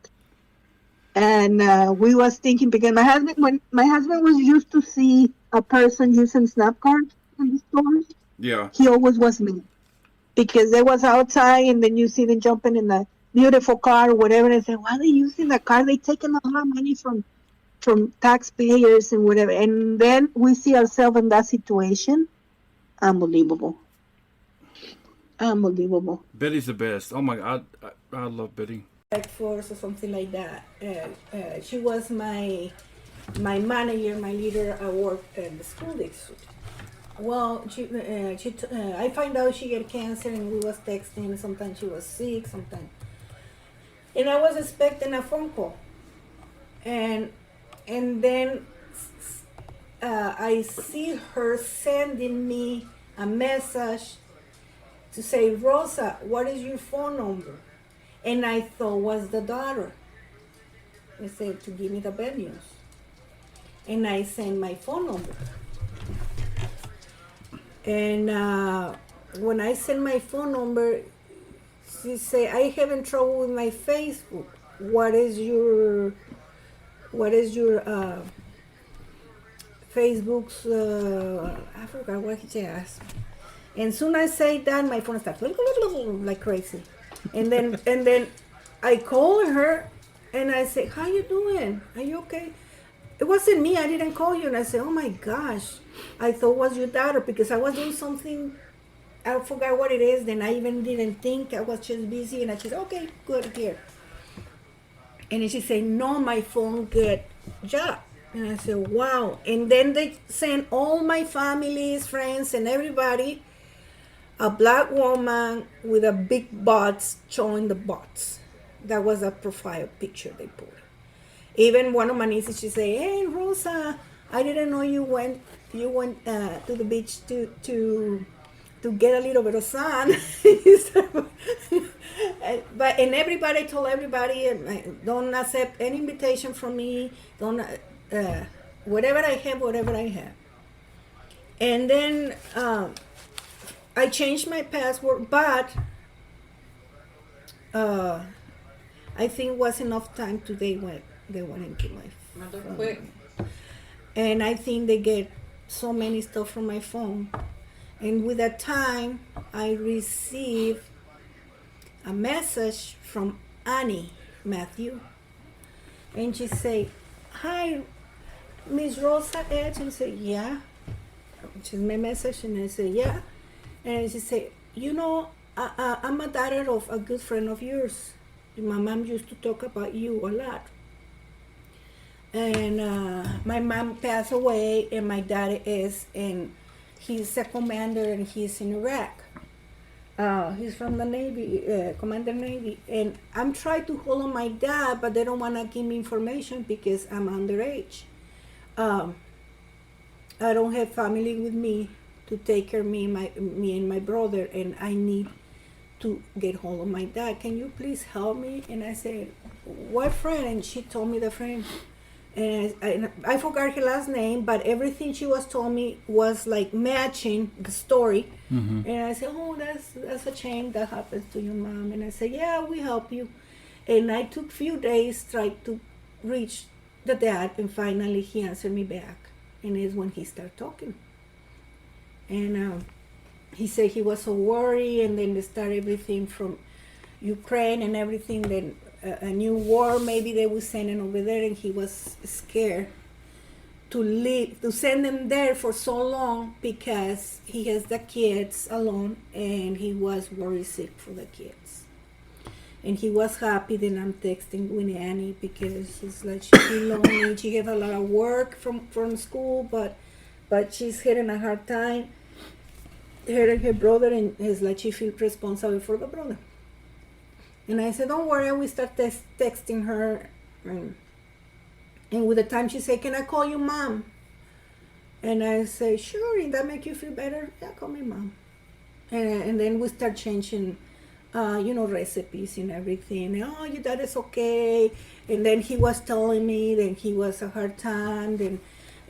[SPEAKER 1] And we was thinking because when my husband was used to see a person using SNAP cards in the stores,
[SPEAKER 2] Yeah.
[SPEAKER 1] he always was me. Because they was outside and then you see them jumping in the beautiful car or whatever, and I said, why are they using the car? They taking a lot of money from taxpayers and whatever. And then we see ourselves in that situation. Unbelievable. Unbelievable.
[SPEAKER 2] Betty's the best. Oh my God, I love Betty.
[SPEAKER 3] Force or something like that. She was my manager, my leader at work in the school district. Well, I find out she get cancer, and we was texting. Sometimes she was sick, sometimes, and I was expecting a phone call, and then I see her sending me a message to say, Rosa, what is your phone number? And I thought was the daughter. I said to give me the bad news. And I sent my phone number. And when I sent my phone number, she said, I having trouble with my Facebook. What is your Facebook's, I forgot what he asked. And soon I say that, my phone starts like crazy. And then I call her and I say, how you doing? Are you okay? It wasn't me, I didn't call you. And I said, oh my gosh, I thought it was your daughter because I was doing something, I forgot what it is. Then I even didn't think, I was just busy. And I said, okay, good, here. And then she said, no, my phone get jacked. And I said, wow. And then they sent all my families, friends, and everybody a black woman with a big butts showing the butts. That was a profile picture they put. Even one of my nieces, she said, hey, Rosa, I didn't know you went to the beach to get a little bit of sun. But and everybody told everybody, don't accept any invitation from me. Don't whatever I have. And then I changed my password, but I think it was enough time today when they went into my phone.
[SPEAKER 4] Quick.
[SPEAKER 3] And I think they get so many stuff from my phone. And with that time, I received a message from Annie Matthew. And she said, hi, Miss Rosa Edge. And I said, yeah. She's my message, and I said, yeah. And she said, you know, I'm a daughter of a good friend of yours. My mom used to talk about you a lot. And my mom passed away, and my dad he's a commander, and he's in Iraq. He's from the Navy, Commander Navy, and I'm trying to hold on my dad, but they don't want to give me information because I'm underage. Um, I don't have family with me to take care of me and my brother, and I need to get hold of my dad. Can you please help me? And I said, what friend? And she told me the friend. And I forgot her last name, but everything she was told me was like matching the story. And I said, oh, that's a shame that happens to your mom. And I said, yeah, we help you. And I took few days trying to reach the dad, and finally he answered me back. And it's when he started talking. And he said he was so worried, and then they started everything from Ukraine and everything. Then a new war maybe they were sending over there, and he was scared to leave, to send them there for so long because he has the kids alone, and he was worried sick for the kids. And he was happy that I'm texting with Annie because it's like she feel lonely. She have a lot of work from school, but she's having a hard time. Her and her brother, and it's like she feel responsible for the brother. And I said, don't worry, we start texting her. And with the time she said, can I call you mom? And I say, sure, if that make you feel better, yeah, call me mom. And then we start changing, recipes and everything. Oh, your dad is okay. And then he was telling me that he was a hard time. Then,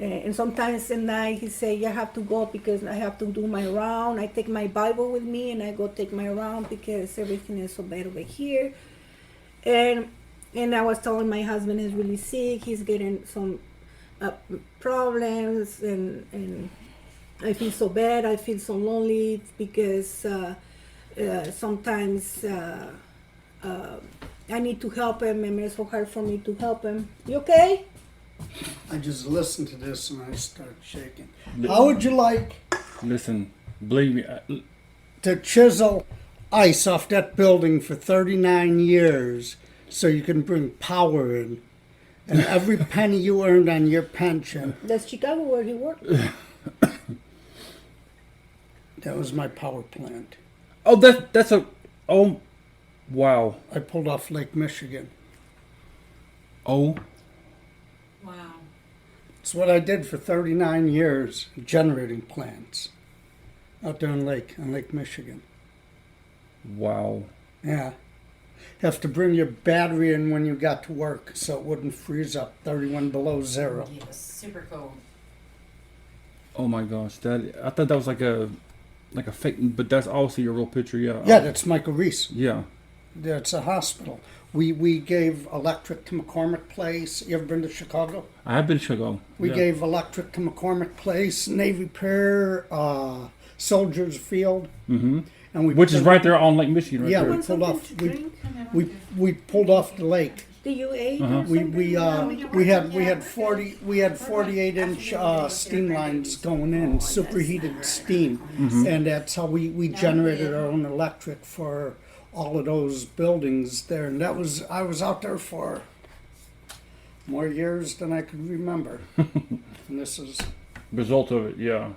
[SPEAKER 3] and sometimes at night he say, I have to go because I have to do my round. I take my Bible with me and I go take my round because everything is so bad over here. And I was telling my husband is really sick. He's getting some problems, and I feel so bad. I feel so lonely because sometimes I need to help him, and it's so hard for me to help him. You okay?
[SPEAKER 4] I just listened to this and I start shaking. How would you like
[SPEAKER 2] Listen, believe me.
[SPEAKER 4] to chisel ice off that building for 39 years so you can bring power in? And every penny you earned on your pension,
[SPEAKER 3] That's Chicago where he worked.
[SPEAKER 4] that was my power plant.
[SPEAKER 2] Oh, oh, wow.
[SPEAKER 4] I pulled off Lake Michigan.
[SPEAKER 2] Oh,
[SPEAKER 5] Wow.
[SPEAKER 4] It's what I did for 39 years, generating plants out there on Lake Michigan.
[SPEAKER 2] wow.
[SPEAKER 4] Yeah. Have to bring your battery in when you got to work so it wouldn't freeze up 31 below zero.
[SPEAKER 5] Yeah, super cold.
[SPEAKER 2] Oh my gosh, I thought that was like a fake, but that's obviously a real picture. Yeah.
[SPEAKER 4] Yeah, that's Michael Reese.
[SPEAKER 2] Yeah.
[SPEAKER 4] That's a hospital. We gave electric to McCormick Place. You ever been to Chicago?
[SPEAKER 2] I have been to Chicago.
[SPEAKER 4] We
[SPEAKER 2] Yeah.
[SPEAKER 4] gave electric to McCormick Place, Navy Pier, Soldiers Field,
[SPEAKER 2] Mm-hmm.
[SPEAKER 4] and we
[SPEAKER 2] Which is right there on Lake Michigan. Right
[SPEAKER 4] Yeah,
[SPEAKER 2] there.
[SPEAKER 4] we
[SPEAKER 3] Want
[SPEAKER 4] pulled
[SPEAKER 3] something
[SPEAKER 4] off.
[SPEAKER 3] to
[SPEAKER 4] We,
[SPEAKER 3] drink?
[SPEAKER 4] we pulled off the lake.
[SPEAKER 3] Do you eat?
[SPEAKER 2] Uh-huh.
[SPEAKER 3] or something?
[SPEAKER 4] We had 48-inch steam lines going in, superheated steam, and that's how we generated our own electric for all of those buildings there. And I was out there for more years than I could remember. And this is,
[SPEAKER 2] Result of it, yeah.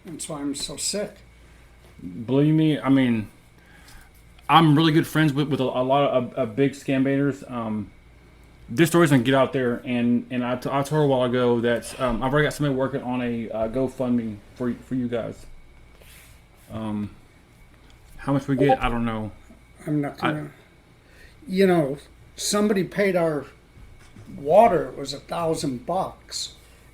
[SPEAKER 4] that's why I'm so sick.
[SPEAKER 2] Believe me, I mean, I'm really good friends with a lot of big scam baiters. This story's gonna get out there, and I told her a while ago that I've already got somebody working on a GoFundMe for you guys. How much we get, I don't know.
[SPEAKER 4] I'm not gonna. Somebody paid our water. It was $1,000,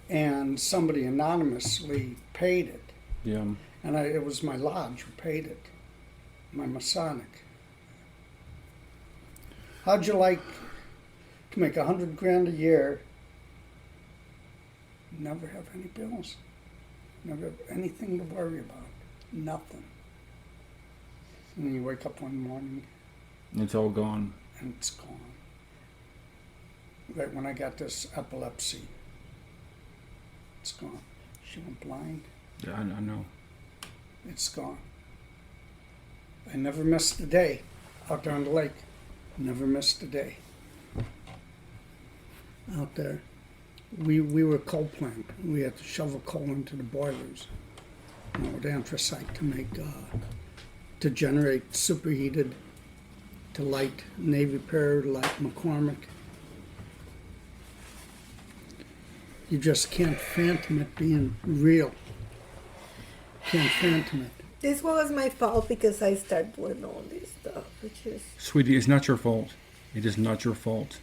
[SPEAKER 4] and somebody anonymously paid it.
[SPEAKER 2] Yeah.
[SPEAKER 4] And it was my lodge who paid it, my Masonic. How'd you like to make $100,000 a year, never have any bills, never have anything to worry about, nothing? And then you wake up one morning
[SPEAKER 2] It's all gone.
[SPEAKER 4] and it's gone. Right when I got this epilepsy, it's gone. She went blind.
[SPEAKER 2] Yeah, I know.
[SPEAKER 4] It's gone. I never missed a day out there on the lake. Never missed a day out there. We were a coal plant. We had to shovel coal into the boilers with anthracite to make to generate superheated to light Navy Pier, light McCormick. You just can't phantom it being real. Can't phantom it.
[SPEAKER 3] This was my fault because I started doing all this stuff, which is
[SPEAKER 2] Sweetie, it's not your fault. It is not your fault.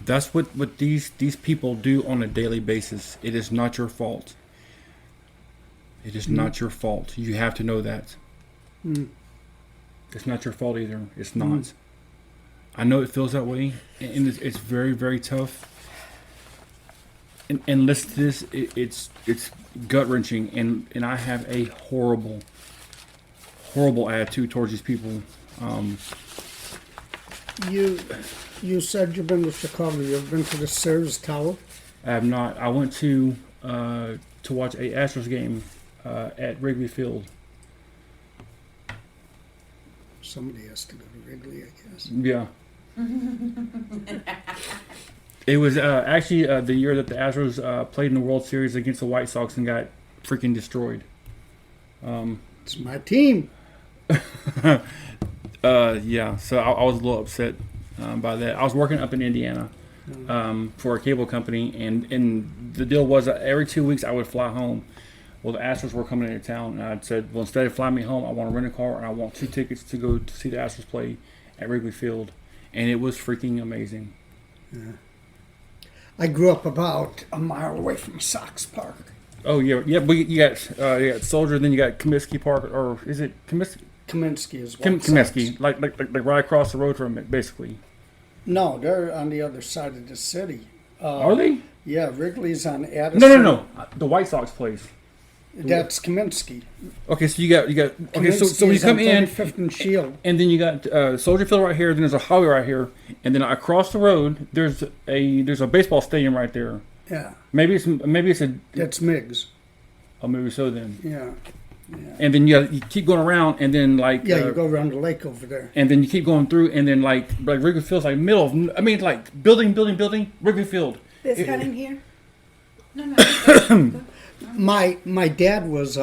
[SPEAKER 2] That's what these people do on a daily basis. It is not your fault. It is not your fault. You have to know that. It's not your fault either. It's not. I know it feels that way, and it's very, very tough. And listen to this. It's gut wrenching, and I have a horrible attitude towards these people.
[SPEAKER 4] You said you've been to Chicago. You've been to the Sears Tower.
[SPEAKER 2] I have not. I went to watch a Astros game at Wrigley Field.
[SPEAKER 4] Somebody has to go to Wrigley, I guess.
[SPEAKER 2] Yeah. It was actually the year that the Astros played in the World Series against the White Sox and got freaking destroyed.
[SPEAKER 4] It's my team.
[SPEAKER 2] Yeah, so I was a little upset by that. I was working up in Indiana for a cable company, and the deal was that every 2 weeks I would fly home. Well, the Astros were coming into town, and I said, well, instead of flying me home, I want to rent a car, and I want 2 tickets to go to see the Astros play at Wrigley Field. And it was freaking amazing.
[SPEAKER 4] Yeah. I grew up about a mile away from Sox Park.
[SPEAKER 2] Oh, yeah. But you got Soldier, then you got Comiskey Park, or is it Comiskey?
[SPEAKER 4] Kaminsky is White
[SPEAKER 2] Comiskey,
[SPEAKER 4] Sox.
[SPEAKER 2] like right across the road from it, basically.
[SPEAKER 4] No, they're on the other side of the city.
[SPEAKER 2] Are they?
[SPEAKER 4] Yeah, Wrigley's on Addison.
[SPEAKER 2] No. The White Sox place.
[SPEAKER 4] That's Kaminsky.
[SPEAKER 2] Okay, so you got okay. So
[SPEAKER 4] Kaminsky
[SPEAKER 2] when you
[SPEAKER 4] is
[SPEAKER 2] come
[SPEAKER 4] on
[SPEAKER 2] in,
[SPEAKER 4] 35th and Shield.
[SPEAKER 2] and then you got Soldier Field right here. Then there's a highway right here, and then across the road there's a baseball stadium right there.
[SPEAKER 4] Yeah,
[SPEAKER 2] Maybe it's a
[SPEAKER 4] that's Miggs.
[SPEAKER 2] oh, maybe so then.
[SPEAKER 4] Yeah,
[SPEAKER 2] And then you keep going around, and then
[SPEAKER 4] you go around the lake over there.
[SPEAKER 2] and then you keep going through, and then like Wrigley Field's like middle of, I mean like building Wrigley Field.
[SPEAKER 3] this guy in here.
[SPEAKER 5] No.
[SPEAKER 4] My dad was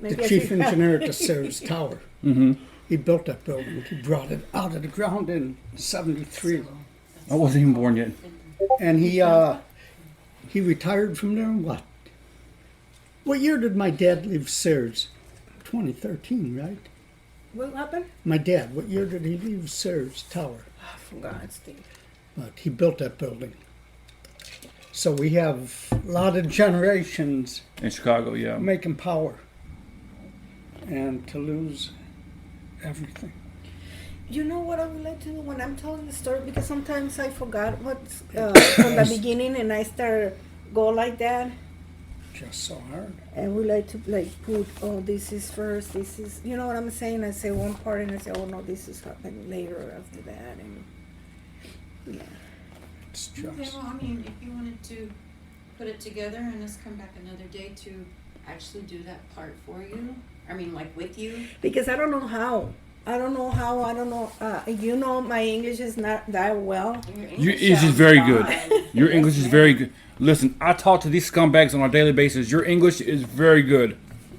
[SPEAKER 3] Maybe
[SPEAKER 4] the
[SPEAKER 3] I
[SPEAKER 4] chief
[SPEAKER 3] should-
[SPEAKER 4] engineer at the Sears Tower.
[SPEAKER 2] Mm-hmm.
[SPEAKER 4] He built that building. He brought it out of the ground in '73,
[SPEAKER 2] I wasn't even born yet.
[SPEAKER 4] and he retired from there. What year did my dad leave Sears? 2013, right?
[SPEAKER 3] What happened?
[SPEAKER 4] My dad. What year did he leave Sears Tower?
[SPEAKER 3] I forgot, Steve.
[SPEAKER 4] But he built that building. So we have a lot of generations
[SPEAKER 2] In Chicago, yeah.
[SPEAKER 4] making power, and to lose everything.
[SPEAKER 3] You know what I would like to do when I'm telling the story, because sometimes I forgot what's from the beginning, and I start go like that,
[SPEAKER 4] Just so hard.
[SPEAKER 3] and we like to like put, oh, this is first, this is, you know what I'm saying? I say one part, and I say, oh no, this is happening later after that, and yeah.
[SPEAKER 4] It's
[SPEAKER 5] Okay,
[SPEAKER 4] just.
[SPEAKER 5] well, I mean, if you wanted to put it together and us come back another day to actually do that part for you, I mean, like with you.
[SPEAKER 3] Because I don't know how. I don't know. You know, my English is not that well.
[SPEAKER 2] Your English is very good. Your English is very good. Listen, I talk to these scumbags on a daily basis. Your English is very good.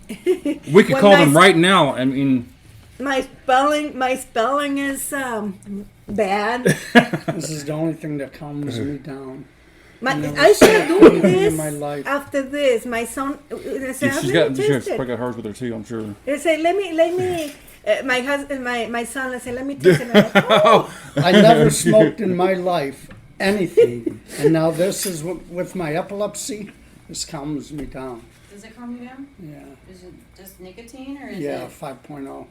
[SPEAKER 2] We could
[SPEAKER 3] When
[SPEAKER 2] call
[SPEAKER 3] I
[SPEAKER 2] them
[SPEAKER 3] s-
[SPEAKER 2] right now. I mean,
[SPEAKER 3] My spelling is bad.
[SPEAKER 4] This is the only thing that calms me down. Never
[SPEAKER 3] I should
[SPEAKER 4] said
[SPEAKER 3] do
[SPEAKER 4] anything
[SPEAKER 3] this
[SPEAKER 4] in my life.
[SPEAKER 3] after this. My son, they say,
[SPEAKER 2] she's
[SPEAKER 3] "Let
[SPEAKER 2] got
[SPEAKER 3] me
[SPEAKER 2] she's
[SPEAKER 3] taste
[SPEAKER 2] probably
[SPEAKER 3] it."
[SPEAKER 2] got hers with her too. I'm sure.
[SPEAKER 3] They say, let me. My husband, my son, they say, let me taste it. And I'm like, oh.
[SPEAKER 4] I never smoked in my life anything, and now this is with my epilepsy. This calms me down.
[SPEAKER 5] Does it calm you down?
[SPEAKER 4] Yeah,
[SPEAKER 5] Is it just nicotine or is
[SPEAKER 4] yeah,
[SPEAKER 5] it
[SPEAKER 4] 5.0.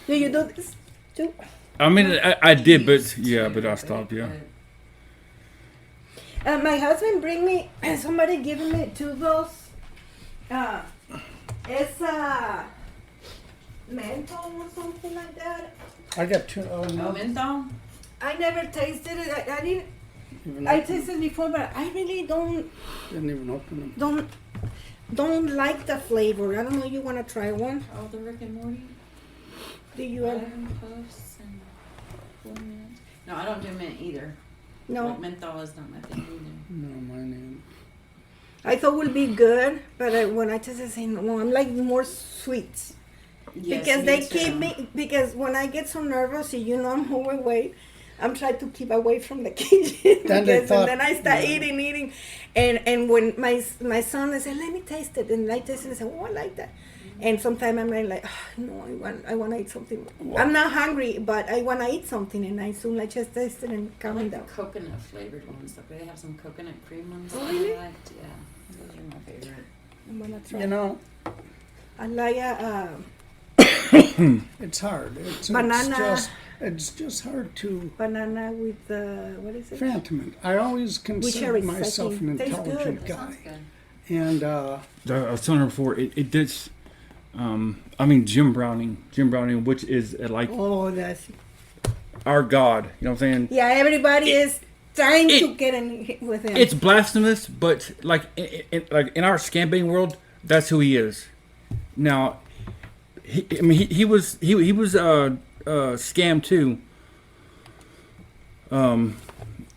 [SPEAKER 3] Do you do this too?
[SPEAKER 2] I mean, I did, but yeah, but I stopped. Yeah.
[SPEAKER 3] My husband bring me, somebody giving me 2 of those. It's menthol or something like that.
[SPEAKER 4] I got two. Oh,
[SPEAKER 5] Oh,
[SPEAKER 4] no.
[SPEAKER 5] menthol?
[SPEAKER 3] I never tasted it. I didn't.
[SPEAKER 4] Even
[SPEAKER 3] I
[SPEAKER 4] open
[SPEAKER 3] tasted it before, but I really
[SPEAKER 4] them. Didn't even open them.
[SPEAKER 3] don't like the flavor. I don't know. You want to try one?
[SPEAKER 5] Oh, the Rick and Morty?
[SPEAKER 3] Do you ever?
[SPEAKER 5] Iron Puffs and 4 minutes. No, I don't do mint either.
[SPEAKER 3] No.
[SPEAKER 5] Like, menthol is not my thing either.
[SPEAKER 4] No, my name.
[SPEAKER 3] I thought it would be good, but when I tasted it, I say no. I'm like more sweets.
[SPEAKER 5] Yes,
[SPEAKER 3] because they
[SPEAKER 5] too.
[SPEAKER 3] keep me, because when I get so nervous, and I'm overweight, I'm trying to keep away from the kitchen.
[SPEAKER 4] Then they
[SPEAKER 3] Because,
[SPEAKER 4] thought-
[SPEAKER 3] and then I start
[SPEAKER 4] yeah.
[SPEAKER 3] eating. And when my son, I said, let me taste it. And I taste it and I said, oh, I like that. And sometimes I'm like, no, I want to eat something. I'm not hungry, but I want to eat something. And I soon just taste it and
[SPEAKER 5] I
[SPEAKER 3] calm
[SPEAKER 5] like the
[SPEAKER 3] down.
[SPEAKER 5] coconut flavored ones. Like they have some coconut cream ones.
[SPEAKER 3] Oh, really?
[SPEAKER 5] I liked, yeah, those are my favorite.
[SPEAKER 3] I'm going to try.
[SPEAKER 4] You know,
[SPEAKER 3] I like
[SPEAKER 4] it's hard. It's
[SPEAKER 3] Banana.
[SPEAKER 4] it's just hard to
[SPEAKER 3] banana with, what is it?
[SPEAKER 4] fathom it. I always consider
[SPEAKER 3] cherries, I
[SPEAKER 4] myself
[SPEAKER 3] think.
[SPEAKER 4] an
[SPEAKER 3] Tastes good.
[SPEAKER 4] intelligent
[SPEAKER 5] That
[SPEAKER 4] guy,
[SPEAKER 5] sounds good.
[SPEAKER 4] and
[SPEAKER 2] I was telling her before, it did. I mean, Jim Browning, which is like
[SPEAKER 3] Oh, that's...
[SPEAKER 2] our God. You know what I'm saying?
[SPEAKER 3] Yeah, everybody is trying to
[SPEAKER 2] it-
[SPEAKER 3] get in with him.
[SPEAKER 2] It's blasphemous, but like in our scam baiting world, that's who he is. Now, he was scammed too.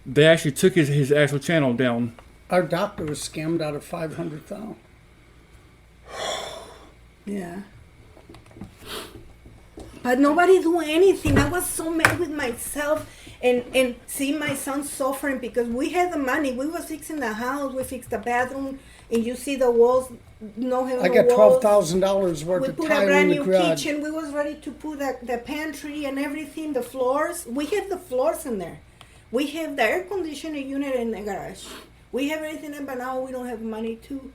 [SPEAKER 2] They actually took his actual channel down.
[SPEAKER 4] our doctor was scammed out of $500,000.
[SPEAKER 3] Yeah. But nobody do anything. I was so mad with myself and see my son suffering because we had the money. We was fixing the house. We fixed the bathroom, and you see the walls. No have
[SPEAKER 4] I
[SPEAKER 3] no
[SPEAKER 4] got
[SPEAKER 3] walls.
[SPEAKER 4] $12,000 worth
[SPEAKER 3] We
[SPEAKER 4] of
[SPEAKER 3] put a
[SPEAKER 4] tile
[SPEAKER 3] brand
[SPEAKER 4] in the
[SPEAKER 3] new
[SPEAKER 4] garage.
[SPEAKER 3] kitchen. We was ready to put the pantry and everything, the floors. We have the floors in there. We have the air conditioning unit in the garage. We have everything, but now we don't have money to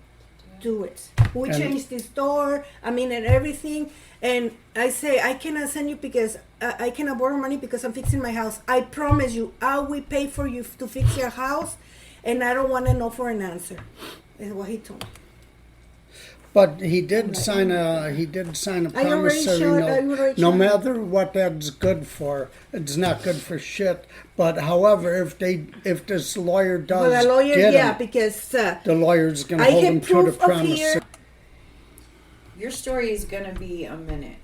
[SPEAKER 3] do it. We
[SPEAKER 4] And-
[SPEAKER 3] changed this door, and everything. And I say, I cannot send you because I cannot borrow money because I'm fixing my house. I promise you, I will pay for you to fix your house, and I don't want to know for an answer. Is what he told me.
[SPEAKER 4] But he did sign a
[SPEAKER 3] I already
[SPEAKER 4] promissory
[SPEAKER 3] showed- I
[SPEAKER 4] note.
[SPEAKER 3] already
[SPEAKER 4] No
[SPEAKER 3] showed-
[SPEAKER 4] matter what that's good for, it's not good for shit. But however, if this lawyer does
[SPEAKER 3] But the lawyer,
[SPEAKER 4] get
[SPEAKER 3] yeah,
[SPEAKER 4] him,
[SPEAKER 3] because
[SPEAKER 4] the lawyer's gonna
[SPEAKER 3] I
[SPEAKER 4] hold
[SPEAKER 3] have
[SPEAKER 4] him to the
[SPEAKER 3] proof of
[SPEAKER 4] promise.
[SPEAKER 3] here.
[SPEAKER 5] Your story is gonna be a minute.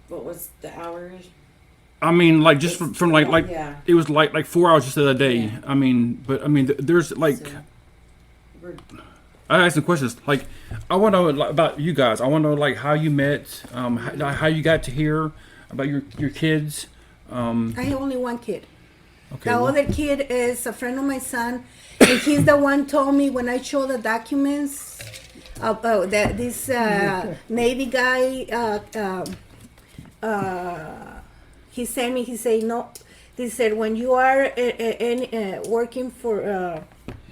[SPEAKER 5] What was the hours?
[SPEAKER 2] I mean, like just from like
[SPEAKER 5] Yeah.
[SPEAKER 2] it was like 4 hours just the other day.
[SPEAKER 5] Yeah.
[SPEAKER 2] I mean, there's like.
[SPEAKER 5] So, we're-
[SPEAKER 2] I asked some questions. Like, I want to know about you guys. I want to know like how you met, how you got to here, about your kids.
[SPEAKER 3] I have only one kid.
[SPEAKER 2] Okay.
[SPEAKER 3] The
[SPEAKER 2] well-
[SPEAKER 3] other kid is a friend of my son, and he's the one told me when I showed the documents about that this Navy guy. He sent me. He said no. He said when you are working for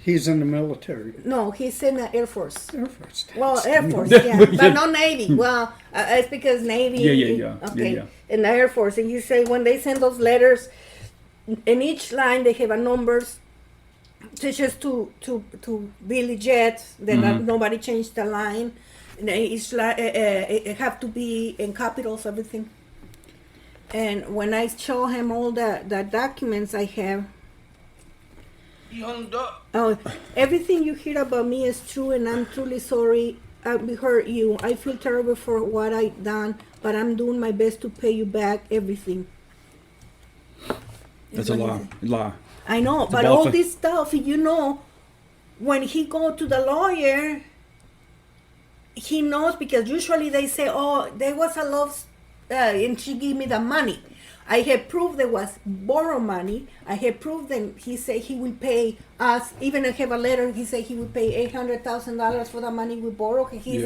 [SPEAKER 4] He's in the military.
[SPEAKER 3] no, he's in the Air Force.
[SPEAKER 4] Air Force.
[SPEAKER 3] Well, Air Force, yeah, but not Navy. Well, it's because Navy.
[SPEAKER 2] Yeah.
[SPEAKER 3] Okay,
[SPEAKER 2] Yeah.
[SPEAKER 3] in the Air Force, and you say when they send those letters, in each line they have a numbers, just to be legit. That nobody changed the line. And each line it have to be in capitals, everything. And when I show him all the documents I have. Oh, everything you hear about me is true, and I'm truly sorry I hurt you. I feel terrible for what I done, but I'm doing my best to pay you back everything.
[SPEAKER 2] That's a lie. Lie.
[SPEAKER 3] I know,
[SPEAKER 2] a
[SPEAKER 3] but all
[SPEAKER 2] bluff.
[SPEAKER 3] this stuff, when he go to the lawyer, he knows because usually they say, "Oh, there was a love," and she gave me the money. I have proof there was borrow money. I have proof that he said he will pay us. Even I have a letter. He said he will pay $800,000 for the money we borrow. He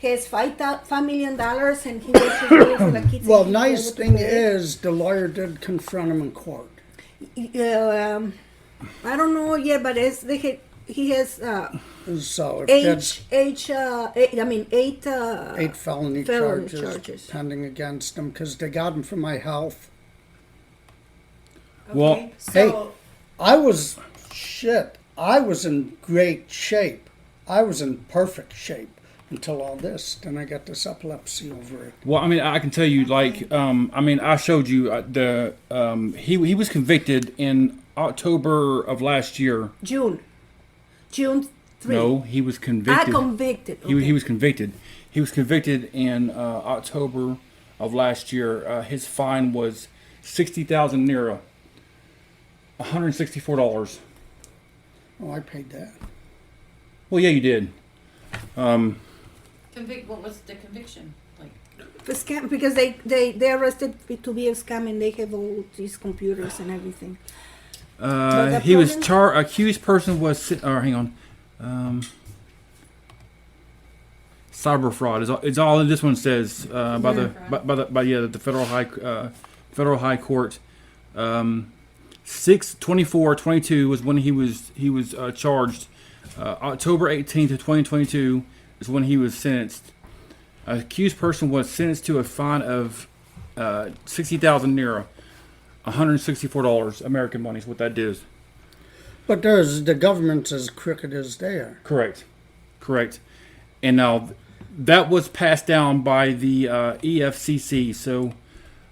[SPEAKER 3] has $5 million, and he wants to do it for the kids.
[SPEAKER 4] Well,
[SPEAKER 3] and
[SPEAKER 4] nice
[SPEAKER 3] he's able to
[SPEAKER 4] thing
[SPEAKER 3] pay it.
[SPEAKER 4] is the lawyer did confront him in court.
[SPEAKER 3] I don't know yet, but he has
[SPEAKER 4] So if that's
[SPEAKER 3] eight
[SPEAKER 4] eight felony
[SPEAKER 3] felony
[SPEAKER 4] charges,
[SPEAKER 3] charges.
[SPEAKER 4] pending against him because they got him for my health.
[SPEAKER 2] Well,
[SPEAKER 5] Okay, so
[SPEAKER 4] I was in great shape. I was in perfect shape until all this. Then I got this epilepsy over it.
[SPEAKER 2] Well, I mean, I can tell you, like, I showed you he was convicted in October of last year.
[SPEAKER 3] June 3.
[SPEAKER 2] No, he was convicted.
[SPEAKER 3] Convicted.
[SPEAKER 2] He
[SPEAKER 3] Okay.
[SPEAKER 2] was convicted. He was convicted in October of last year. His fine was 60,000 lira, $164.
[SPEAKER 4] Oh, I paid that.
[SPEAKER 2] Well, yeah, you did.
[SPEAKER 5] what was the conviction? Like
[SPEAKER 3] For scam, because they arrested to be a scam, and they have all these computers and everything. But
[SPEAKER 2] He was
[SPEAKER 3] problem-
[SPEAKER 2] accused person was hang on. Cyber fraud is all this one says by the federal high court. 6/24/22 was when he was charged. October 18th of 2022 is when he was sentenced. Accused person was sentenced to a fine of 60,000 naira, $164 American money is what that is.
[SPEAKER 4] But the government's as crooked as they are.
[SPEAKER 2] Correct. And now that was passed down by the EFCC. So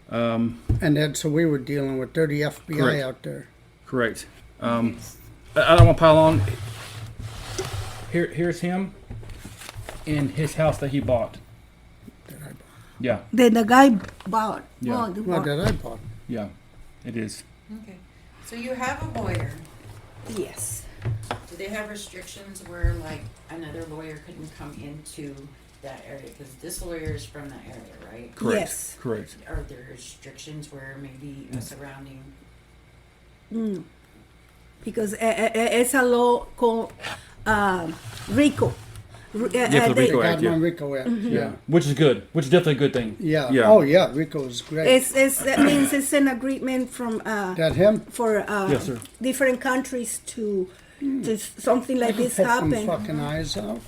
[SPEAKER 4] And that's who we were dealing with. They're the FBI
[SPEAKER 2] Correct.
[SPEAKER 4] out there.
[SPEAKER 2] correct. I don't want to pile on. Here's him in his house that he bought. Yeah,
[SPEAKER 3] The guy bought.
[SPEAKER 2] Yeah.
[SPEAKER 3] Well, the
[SPEAKER 4] What
[SPEAKER 3] bought.
[SPEAKER 4] did I bought?
[SPEAKER 2] yeah, it is.
[SPEAKER 5] Okay, so you have a lawyer.
[SPEAKER 3] Yes.
[SPEAKER 5] Do they have restrictions where like another lawyer couldn't come into that area? Because this lawyer is from that area, right?
[SPEAKER 2] Correct.
[SPEAKER 3] Yes.
[SPEAKER 2] Correct.
[SPEAKER 5] Are there restrictions where maybe a surrounding?
[SPEAKER 3] Because it's a law called RICO.
[SPEAKER 2] the
[SPEAKER 4] They
[SPEAKER 2] RICO
[SPEAKER 4] got
[SPEAKER 2] Act,
[SPEAKER 4] him
[SPEAKER 2] yeah.
[SPEAKER 4] on RICO Act.
[SPEAKER 2] Yeah, which is good. Which is definitely a good thing.
[SPEAKER 4] Yeah.
[SPEAKER 2] Yeah.
[SPEAKER 4] Oh, yeah. RICO is great.
[SPEAKER 3] That means it's an agreement from
[SPEAKER 4] that him?
[SPEAKER 3] for
[SPEAKER 2] Yes, sir.
[SPEAKER 3] different countries to something like this
[SPEAKER 4] Poke them
[SPEAKER 3] happen.
[SPEAKER 4] fucking eyes out.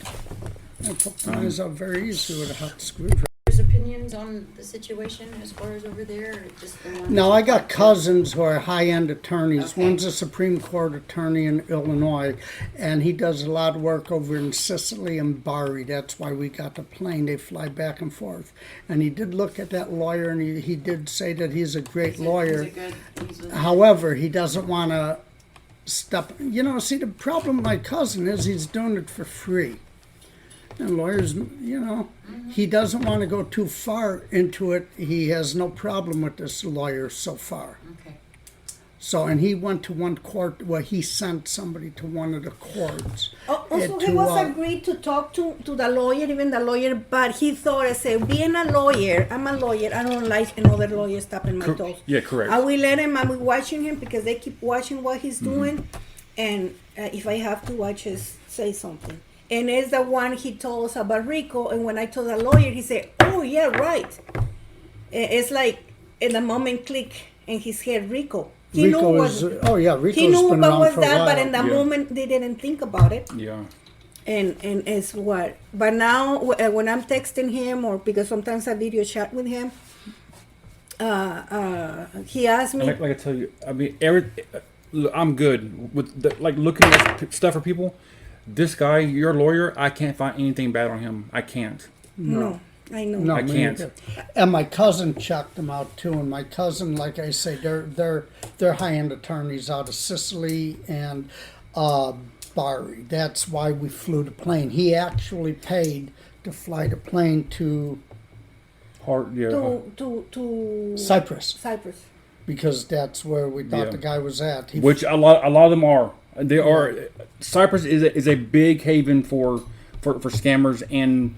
[SPEAKER 4] I poke the eyes out very easy with a hot screwdriver.
[SPEAKER 5] There's opinions on the situation as far as over there, or just the one?
[SPEAKER 4] Now, I got cousins who are high-end attorneys.
[SPEAKER 5] Okay.
[SPEAKER 4] One's a Supreme Court attorney in Illinois, and he does a lot of work over in Sicily and Bari. That's why we got the plane. They fly back and forth. And he did look at that lawyer, and he did say that he's a great lawyer.
[SPEAKER 5] He's a
[SPEAKER 4] However, he doesn't want to step. See, the problem with my cousin is he's doing it for free. And lawyers, he doesn't want to go too far into it. He has no problem with this lawyer so far.
[SPEAKER 5] Okay.
[SPEAKER 4] So, and he went to one court, he sent somebody to one of the courts.
[SPEAKER 3] Also, he
[SPEAKER 4] to,
[SPEAKER 3] was agreed to talk to the lawyer, even the lawyer, but he thought, I said, being a lawyer, I'm a lawyer, I don't like another lawyer stopping my toes.
[SPEAKER 2] Yeah, correct.
[SPEAKER 3] I will let him, I will watching him because they keep watching what he's doing, and if I have to watch, just say something. And it's the one he told us about RICO, and when I told the lawyer, he said, oh, yeah, right. It's like, in the moment, click in his head, RICO. He
[SPEAKER 4] RICO
[SPEAKER 3] knew
[SPEAKER 4] is,
[SPEAKER 3] what,
[SPEAKER 4] RICO's
[SPEAKER 3] he knew
[SPEAKER 4] been
[SPEAKER 3] what
[SPEAKER 4] around
[SPEAKER 3] was
[SPEAKER 4] for a
[SPEAKER 3] that,
[SPEAKER 4] while.
[SPEAKER 3] but in the
[SPEAKER 2] Yeah.
[SPEAKER 3] moment, they didn't think about it.
[SPEAKER 2] Yeah.
[SPEAKER 3] And it's what. But now, when I'm texting him, or because sometimes I video chat with him, he asked me,
[SPEAKER 2] Like I tell you, I mean, I'm good with looking at stuff for people. This guy, your lawyer, I can't find anything bad on him. I can't.
[SPEAKER 3] no, I know.
[SPEAKER 4] No,
[SPEAKER 2] I
[SPEAKER 4] me
[SPEAKER 2] can't.
[SPEAKER 4] neither. And my cousin checked them out too. And my cousin, like I say, they're high-end attorneys out of Sicily and Bari. That's why we flew the plane. He actually paid to fly the plane to
[SPEAKER 2] Hard, yeah.
[SPEAKER 3] To
[SPEAKER 4] Cyprus
[SPEAKER 3] Cyprus.
[SPEAKER 4] because that's where we thought
[SPEAKER 2] Yeah.
[SPEAKER 4] the guy was at. He
[SPEAKER 2] Which a lot of them are. They are. Cyprus is a big haven for scammers, and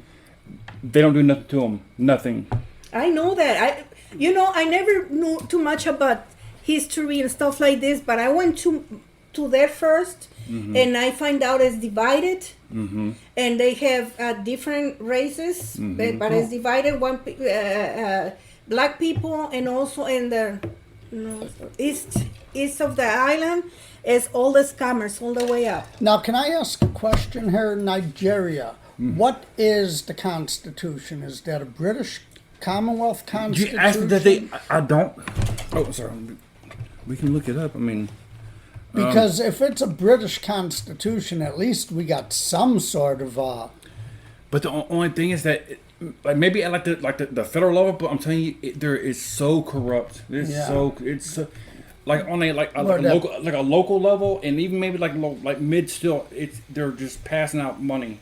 [SPEAKER 2] they don't do nothing to them. Nothing.
[SPEAKER 3] I know that. I never knew too much about history and stuff like this, but I went to there first, and I find out it's divided, and they have different races, but it's divided. Black people, and also in the east of the island, is all the scammers all the way up.
[SPEAKER 4] Now, can I ask a question here? Nigeria, what is the Constitution? Is that a British Commonwealth
[SPEAKER 2] You
[SPEAKER 4] Constitution?
[SPEAKER 2] asked that they. I don't. Oh, sorry. We can look it up. I mean,
[SPEAKER 4] Because if it's a British Constitution, at least we got some sort of
[SPEAKER 2] but the only thing is that, maybe at the federal level, but I'm telling you, there is so corrupt. It's
[SPEAKER 4] Yeah.
[SPEAKER 2] like on a
[SPEAKER 4] Well, that-
[SPEAKER 2] local level, and even maybe like mid still. They're just passing out money.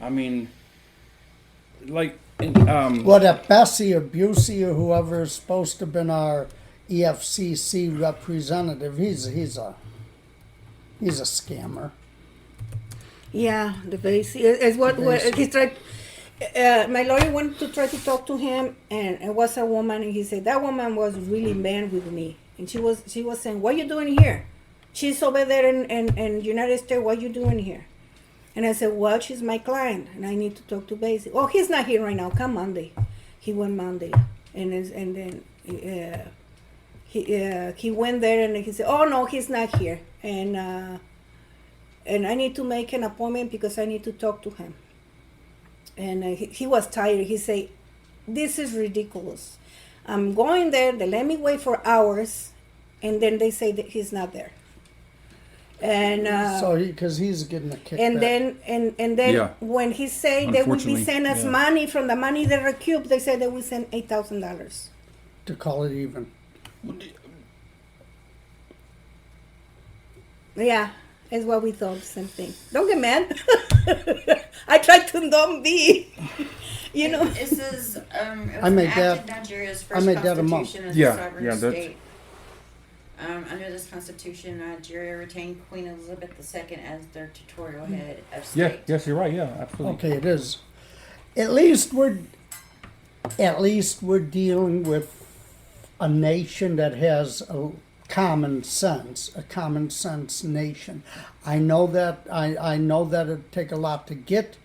[SPEAKER 2] I mean,
[SPEAKER 4] that Bessie or Busey or whoever is supposed to have been our EFCC representative. He's a scammer.
[SPEAKER 3] Yeah, the base is what he's trying. my lawyer went to try to talk to him, and it was a woman, and he said that woman was really mad with me, and she was saying, "What are you doing here? She's over there in United States. What are you doing here?" And I said, "Well, she's my client, and I need to talk to Basie." "Oh, he's not here right now. Come Monday." He went Monday, and then he went there, and he said, "Oh no, he's not here, and I need to make an appointment because I need to talk to him." And he was tired. He said, "This is ridiculous. I'm going there. They let me wait for hours, and then they say that he's not there." And
[SPEAKER 4] So because he's getting a kickback.
[SPEAKER 3] and then
[SPEAKER 2] Yeah.
[SPEAKER 3] when he said they would be
[SPEAKER 2] Unfortunately,
[SPEAKER 3] send us
[SPEAKER 2] yeah.
[SPEAKER 3] money from the money they recoup, they said they would send $8,000.
[SPEAKER 4] to call it even.
[SPEAKER 3] Yeah, is what we thought. Same thing. Don't get mad. I tried to don't be. You know.
[SPEAKER 5] This is, it
[SPEAKER 4] I
[SPEAKER 5] was
[SPEAKER 4] made
[SPEAKER 5] enacted
[SPEAKER 4] that-
[SPEAKER 5] Nigeria's
[SPEAKER 4] I
[SPEAKER 5] first
[SPEAKER 4] made that a month.
[SPEAKER 5] constitution as
[SPEAKER 2] Yeah,
[SPEAKER 5] a sovereign
[SPEAKER 2] yeah, that's-
[SPEAKER 5] state. Under this constitution, Nigeria retained Queen Elizabeth II as their tutorial head of state.
[SPEAKER 2] Yeah, yes, you're right. Yeah, absolutely.
[SPEAKER 4] Okay, it is. At least we're dealing with a nation that has a common sense nation. I know that I know that it'd take a lot to get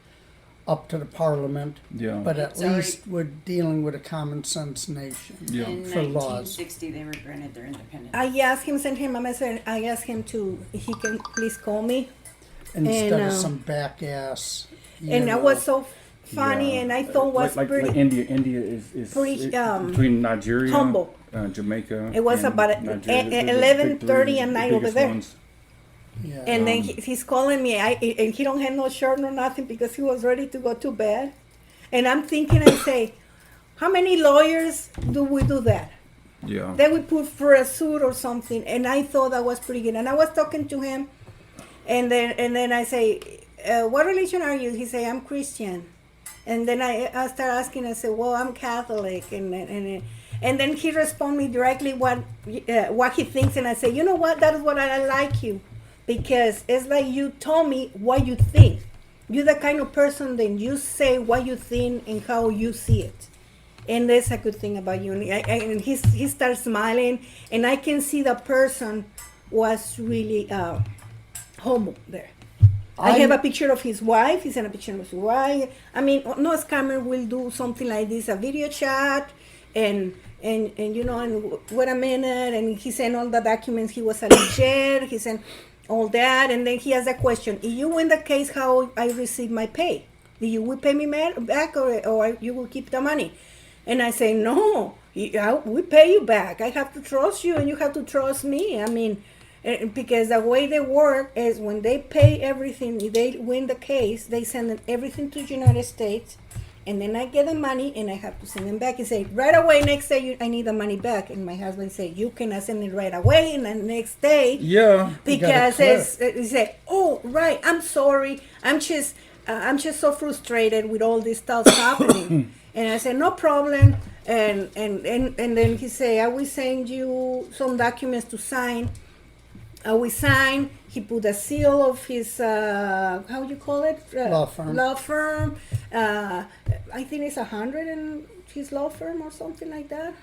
[SPEAKER 4] up to the parliament,
[SPEAKER 2] Yeah.
[SPEAKER 4] but at
[SPEAKER 5] It's already-
[SPEAKER 4] least we're dealing with a common sense nation.
[SPEAKER 2] Yeah.
[SPEAKER 5] In
[SPEAKER 4] For laws.
[SPEAKER 5] 1960, they were granted their independence.
[SPEAKER 3] I asked him, sent him a message. I asked him to, he can please call me.
[SPEAKER 4] Instead
[SPEAKER 3] And,
[SPEAKER 4] of some back ass.
[SPEAKER 3] And that was so funny,
[SPEAKER 2] Yeah.
[SPEAKER 3] and I thought was
[SPEAKER 2] like
[SPEAKER 3] pretty.
[SPEAKER 2] India is
[SPEAKER 3] pretty,
[SPEAKER 2] between Nigeria,
[SPEAKER 3] humble.
[SPEAKER 2] Jamaica.
[SPEAKER 3] It was
[SPEAKER 2] and
[SPEAKER 3] about
[SPEAKER 2] Nigeria, the
[SPEAKER 3] 11:30
[SPEAKER 2] big
[SPEAKER 3] at
[SPEAKER 2] three,
[SPEAKER 3] night
[SPEAKER 2] the
[SPEAKER 3] over
[SPEAKER 2] biggest
[SPEAKER 3] there.
[SPEAKER 2] ones.
[SPEAKER 4] Yeah.
[SPEAKER 3] And then he's calling me, and he don't have no shirt, no nothing, because he was ready to go to bed. And I'm thinking, I say, how many lawyers do we do that?
[SPEAKER 2] Yeah.
[SPEAKER 3] They would put for a suit or something, and I thought that was pretty good. And I was talking to him, and then I say, "What religion are you?" He say, "I'm Christian." And then I start asking. I say, "Well, I'm Catholic," and then he respond me directly what he thinks, and I say, "You know what? That is what I like you, because it's like you told me what you think. You're the kind of person that you say what you think and how you see it." And that's a good thing about you. And he starts smiling, and I can see the person was really homo there. I have a picture of his wife. He sent a picture of his wife. I mean, no scammer will do something like this, a video chat, and you know, and wait a minute, and he sent all the documents. He was legit. He sent all that, and then he has a question: if you win the case, how I receive my pay? Do you will pay me back, or you will keep the money? And I say, no, we pay you back. I have to trust you, and you have to trust me. I mean, because the way they work is when they pay everything, if they win the case, they send everything to the United States, and then I get the money, and I have to send them back. He say, right away, next day, I need the money back. And my husband say, you cannot send it right away, and the next day,
[SPEAKER 2] Yeah.
[SPEAKER 3] because
[SPEAKER 4] clear.
[SPEAKER 3] he said, oh, right, I'm sorry. I'm just so frustrated with all this stuff happening. And I said, no problem. And then he said, I will send you some documents to sign. We signed. He put a seal of his, how you call it?
[SPEAKER 4] Law firm.
[SPEAKER 3] Law firm. I think it's 100 in his law firm or something like that.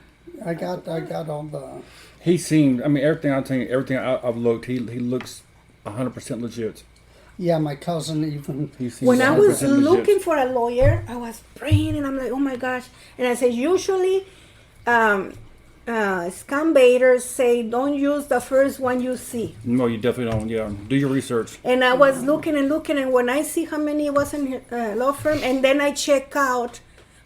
[SPEAKER 4] I got all the.
[SPEAKER 2] He seemed. I mean, everything I'm telling you, everything I've looked, he looks 100% legit.
[SPEAKER 4] Yeah, my cousin even.
[SPEAKER 2] He seems
[SPEAKER 3] When I
[SPEAKER 2] 100%
[SPEAKER 3] was
[SPEAKER 2] legit.
[SPEAKER 3] looking for a lawyer, I was praying, and I'm like, oh my gosh. And I said, usually, scam baiters say, don't use the first one you see.
[SPEAKER 2] No, you definitely don't. Yeah, do your research.
[SPEAKER 3] And I was looking, and when I see how many was in her law firm, and then I check out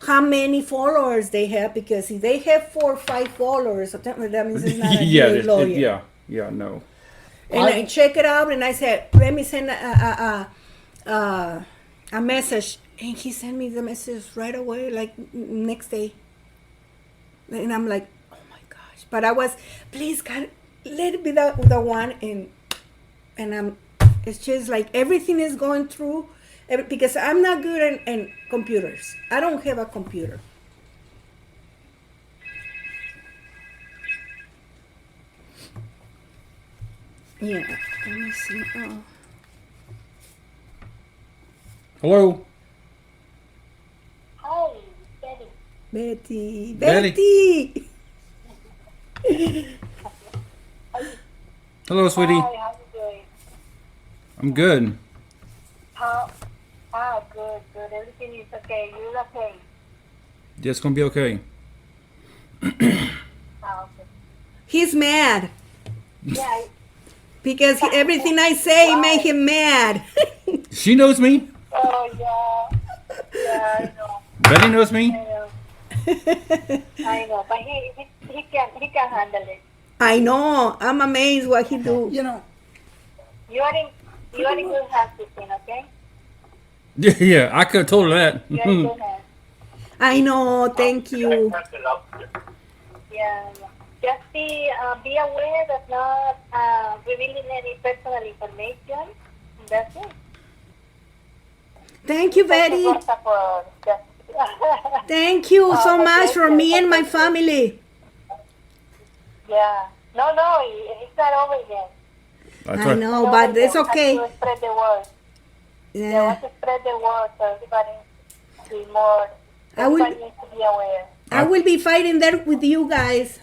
[SPEAKER 3] how many followers they have, because if they have 4 or 5 followers, that means it's not a
[SPEAKER 2] Yeah,
[SPEAKER 3] good lawyer.
[SPEAKER 2] yeah, no.
[SPEAKER 3] And I check it out, and I said, let me send a message. And he sent me the message right away, like next day. And I'm like, oh my gosh. But I was, please God, let it be the one. And it's just like everything is going through, because I'm not good in computers. I don't have a computer. Yeah, let me see. Oh. Betty.
[SPEAKER 2] Betty.
[SPEAKER 3] Betty.
[SPEAKER 2] Hello, sweetie.
[SPEAKER 6] Hi, how you doing?
[SPEAKER 2] I'm good.
[SPEAKER 6] Good, good. Everything is okay. You're okay.
[SPEAKER 2] Yeah, it's gonna be okay.
[SPEAKER 6] Okay.
[SPEAKER 3] He's mad
[SPEAKER 6] Yeah,
[SPEAKER 3] because everything I say make him mad.
[SPEAKER 2] She knows me.
[SPEAKER 6] oh yeah, I know.
[SPEAKER 2] Betty knows me.
[SPEAKER 6] I know. But he can handle it.
[SPEAKER 3] I know. I'm amazed what he do.
[SPEAKER 4] You know,
[SPEAKER 6] You are in good hands, Christine, okay?
[SPEAKER 2] Yeah, I could have told her that.
[SPEAKER 6] You are in good hands.
[SPEAKER 3] I know. Thank you.
[SPEAKER 6] Yeah. Just be aware of not revealing any personal information. That's it.
[SPEAKER 3] Thank you, Betty.
[SPEAKER 6] Just-
[SPEAKER 3] Thank you so much for me and my family.
[SPEAKER 6] Yeah. No, it's not over yet.
[SPEAKER 2] That's
[SPEAKER 3] I
[SPEAKER 2] right.
[SPEAKER 3] know, but it's okay.
[SPEAKER 6] To spread the word. Yeah,
[SPEAKER 3] Yeah.
[SPEAKER 6] want to spread the word so everybody be more.
[SPEAKER 3] I will-
[SPEAKER 6] Everybody needs to be aware.
[SPEAKER 3] I will be fighting there with you guys.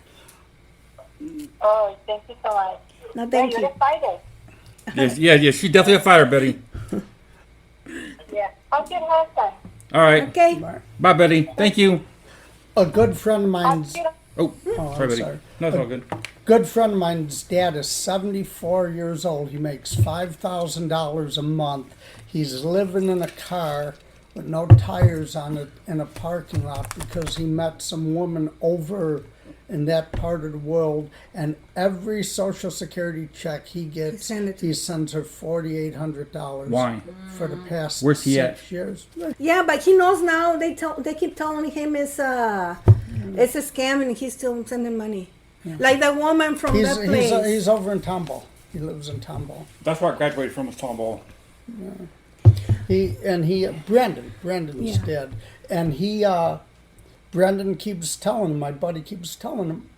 [SPEAKER 6] Oh, thank you so much.
[SPEAKER 3] No,
[SPEAKER 6] Yeah,
[SPEAKER 3] thank
[SPEAKER 6] you're
[SPEAKER 3] you.
[SPEAKER 6] a fighter.
[SPEAKER 2] Yeah. She's definitely a fighter, Betty.
[SPEAKER 6] Yeah. How's your husband?
[SPEAKER 2] All right.
[SPEAKER 3] Okay.
[SPEAKER 2] Bye, Betty. Thank you.
[SPEAKER 4] a good friend of
[SPEAKER 6] How's
[SPEAKER 4] mine's
[SPEAKER 6] your
[SPEAKER 2] Oh,
[SPEAKER 4] Oh,
[SPEAKER 2] sorry,
[SPEAKER 4] I'm
[SPEAKER 2] Betty.
[SPEAKER 4] sorry.
[SPEAKER 2] No, it's all good.
[SPEAKER 4] good friend of mine's dad is 74 years old. He makes $5,000 a month. He's living in a car with no tires on it in a parking lot because he met some woman over in that part of the world, and every Social Security check he gets, he sends her $4,800.
[SPEAKER 2] Why?
[SPEAKER 4] For the past
[SPEAKER 2] Where's he
[SPEAKER 4] 6 years.
[SPEAKER 3] Yeah, but he knows now. They keep telling him it's a scam, and he's still sending money. Like the woman from that place.
[SPEAKER 4] He's over in Tomball. He lives in Tomball.
[SPEAKER 2] That's where I graduated from, was Tomball.
[SPEAKER 4] Brendan's
[SPEAKER 3] Yeah.
[SPEAKER 4] dead, and Brendan keeps telling him, my buddy keeps telling him,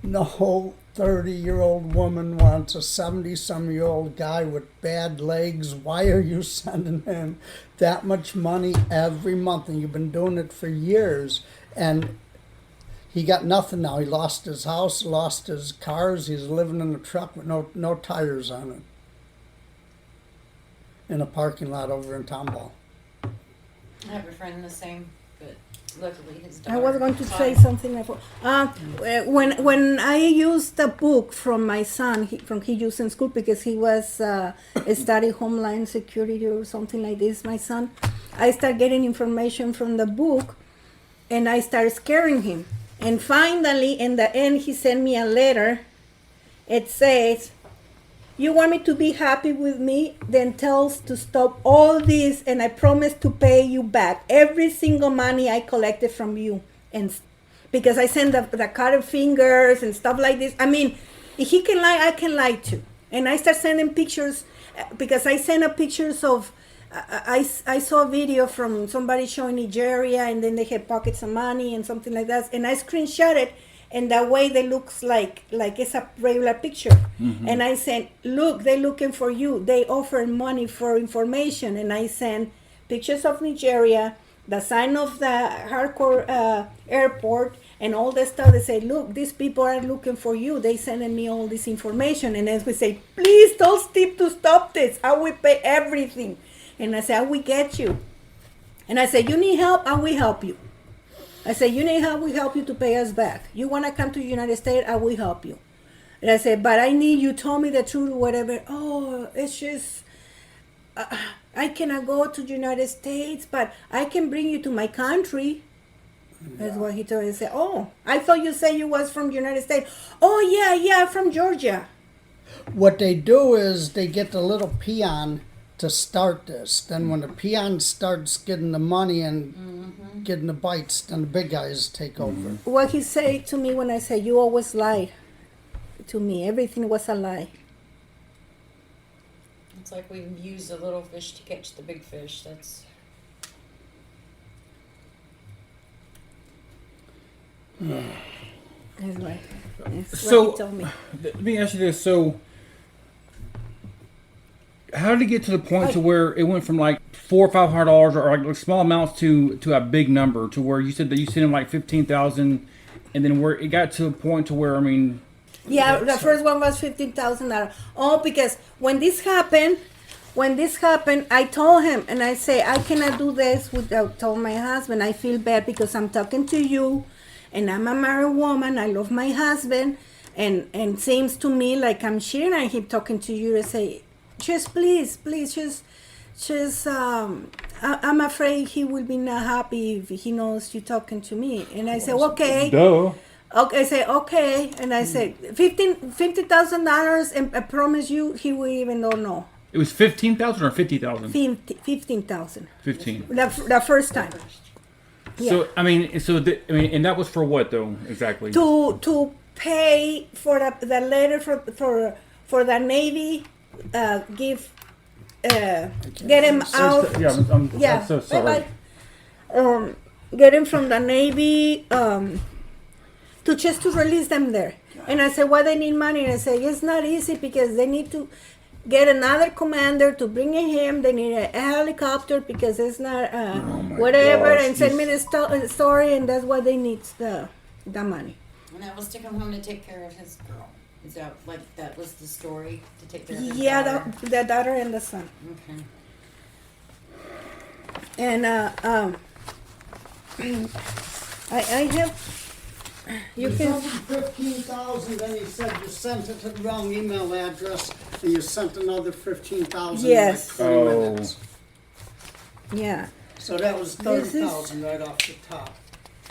[SPEAKER 4] no 30-year-old woman wants a 70-some-year-old guy with bad legs. Why are you sending him that much money every month? And you've been doing it for years, and he got nothing now. He lost his house, lost his cars. He's living in a truck with no tires on it in a parking lot over in Tomball.
[SPEAKER 5] I have a friend the same, but luckily his
[SPEAKER 3] I
[SPEAKER 5] daughter.
[SPEAKER 3] was going to say
[SPEAKER 5] fine.
[SPEAKER 3] something. When I used the book from my son, he used in school because he was studying Homeland Security or something like this. My son, I started getting information from the book, and I started scaring him. And finally, in the end, he sent me a letter. It says, "You want me to be happy with me? Then tell us to stop all this, and I promise to pay you back every single money I collected from you." And because I send the cutted fingers and stuff like this. I mean, if he can lie, I can lie too. And I start sending pictures because I send pictures of. I saw a video from somebody showing Nigeria, and then they had pockets of money and something like that, and I screenshot it, and that way they looks like it's a regular picture. And I said, look, they're looking for you. They offer money for information, and I sent pictures of Nigeria, the sign of the hardcore airport, and all that stuff. They say, look, these people are looking for you. They sending me all this information, and then we say, please don't stop this. I will pay everything. And I said, I will get you. And I said, you need help, I will help you. I said, you need help, we help you to pay us back. You want to come to the United States, I will help you. And I said, but I need you, told me the truth or whatever. Oh, it's just, I cannot go to the United States, but I can bring you to my country. That's what he told me. I said, oh, I thought you said you was from the United States. Oh, yeah, from Georgia.
[SPEAKER 4] What they do is they get the little peon to start this. Then when the peon starts getting the money and getting the bites, then the big guys take over.
[SPEAKER 3] What he said to me when I said, you always lie to me. Everything was a lie.
[SPEAKER 5] It's like we use the little fish to catch the big fish. That's
[SPEAKER 3] That's right. That's
[SPEAKER 2] So-
[SPEAKER 3] what he told me.
[SPEAKER 2] Let me ask you this. So, how did it get to the point to where it went from like $400 or $500 or like small amounts to a big number, to where you said that you sent him like 15,000, and then where it got to a point to where, I mean,
[SPEAKER 3] Yeah, the first one was $15,000. Oh, because when this happened, I told him, and I say I cannot do this without told my husband. I feel bad because I'm talking to you, and I'm a married woman. I love my husband, and seems to me like I'm cheating. I keep talking to you to say, just please, just I'm afraid he will be not happy if he knows you talking to me. And I say, okay.
[SPEAKER 2] duh.
[SPEAKER 3] Okay, I say okay, and I say $50,000, and I promise you he will even don't know.
[SPEAKER 2] It was 15,000 or 50,000?
[SPEAKER 3] 15,000.
[SPEAKER 2] 15.
[SPEAKER 3] The first time.
[SPEAKER 2] So I mean, and that was for what though exactly?
[SPEAKER 3] To pay for the letter for the Navy, get him out.
[SPEAKER 2] I'm so sorry.
[SPEAKER 3] Get him from the Navy. To release them there. And I said, why they need money? And I said, it's not easy because they need to get another commander to bring him. They need a helicopter because it's not whatever.
[SPEAKER 2] gosh,
[SPEAKER 3] and send me the story, and that's why they need the money.
[SPEAKER 5] And that was to come home to take care of his girl. Is that like that was the story, to take care of his
[SPEAKER 3] Yeah,
[SPEAKER 5] daughter?
[SPEAKER 3] the daughter and the son.
[SPEAKER 5] Okay.
[SPEAKER 3] And I have. You
[SPEAKER 4] You
[SPEAKER 3] can.
[SPEAKER 4] told him 15,000, then he said you sent it to the wrong email address, and you sent another 15,000
[SPEAKER 3] Yes.
[SPEAKER 4] in like 20
[SPEAKER 2] Oh.
[SPEAKER 4] minutes.
[SPEAKER 3] Yeah.
[SPEAKER 4] So that was
[SPEAKER 3] This is-
[SPEAKER 4] 30,000 right off the top.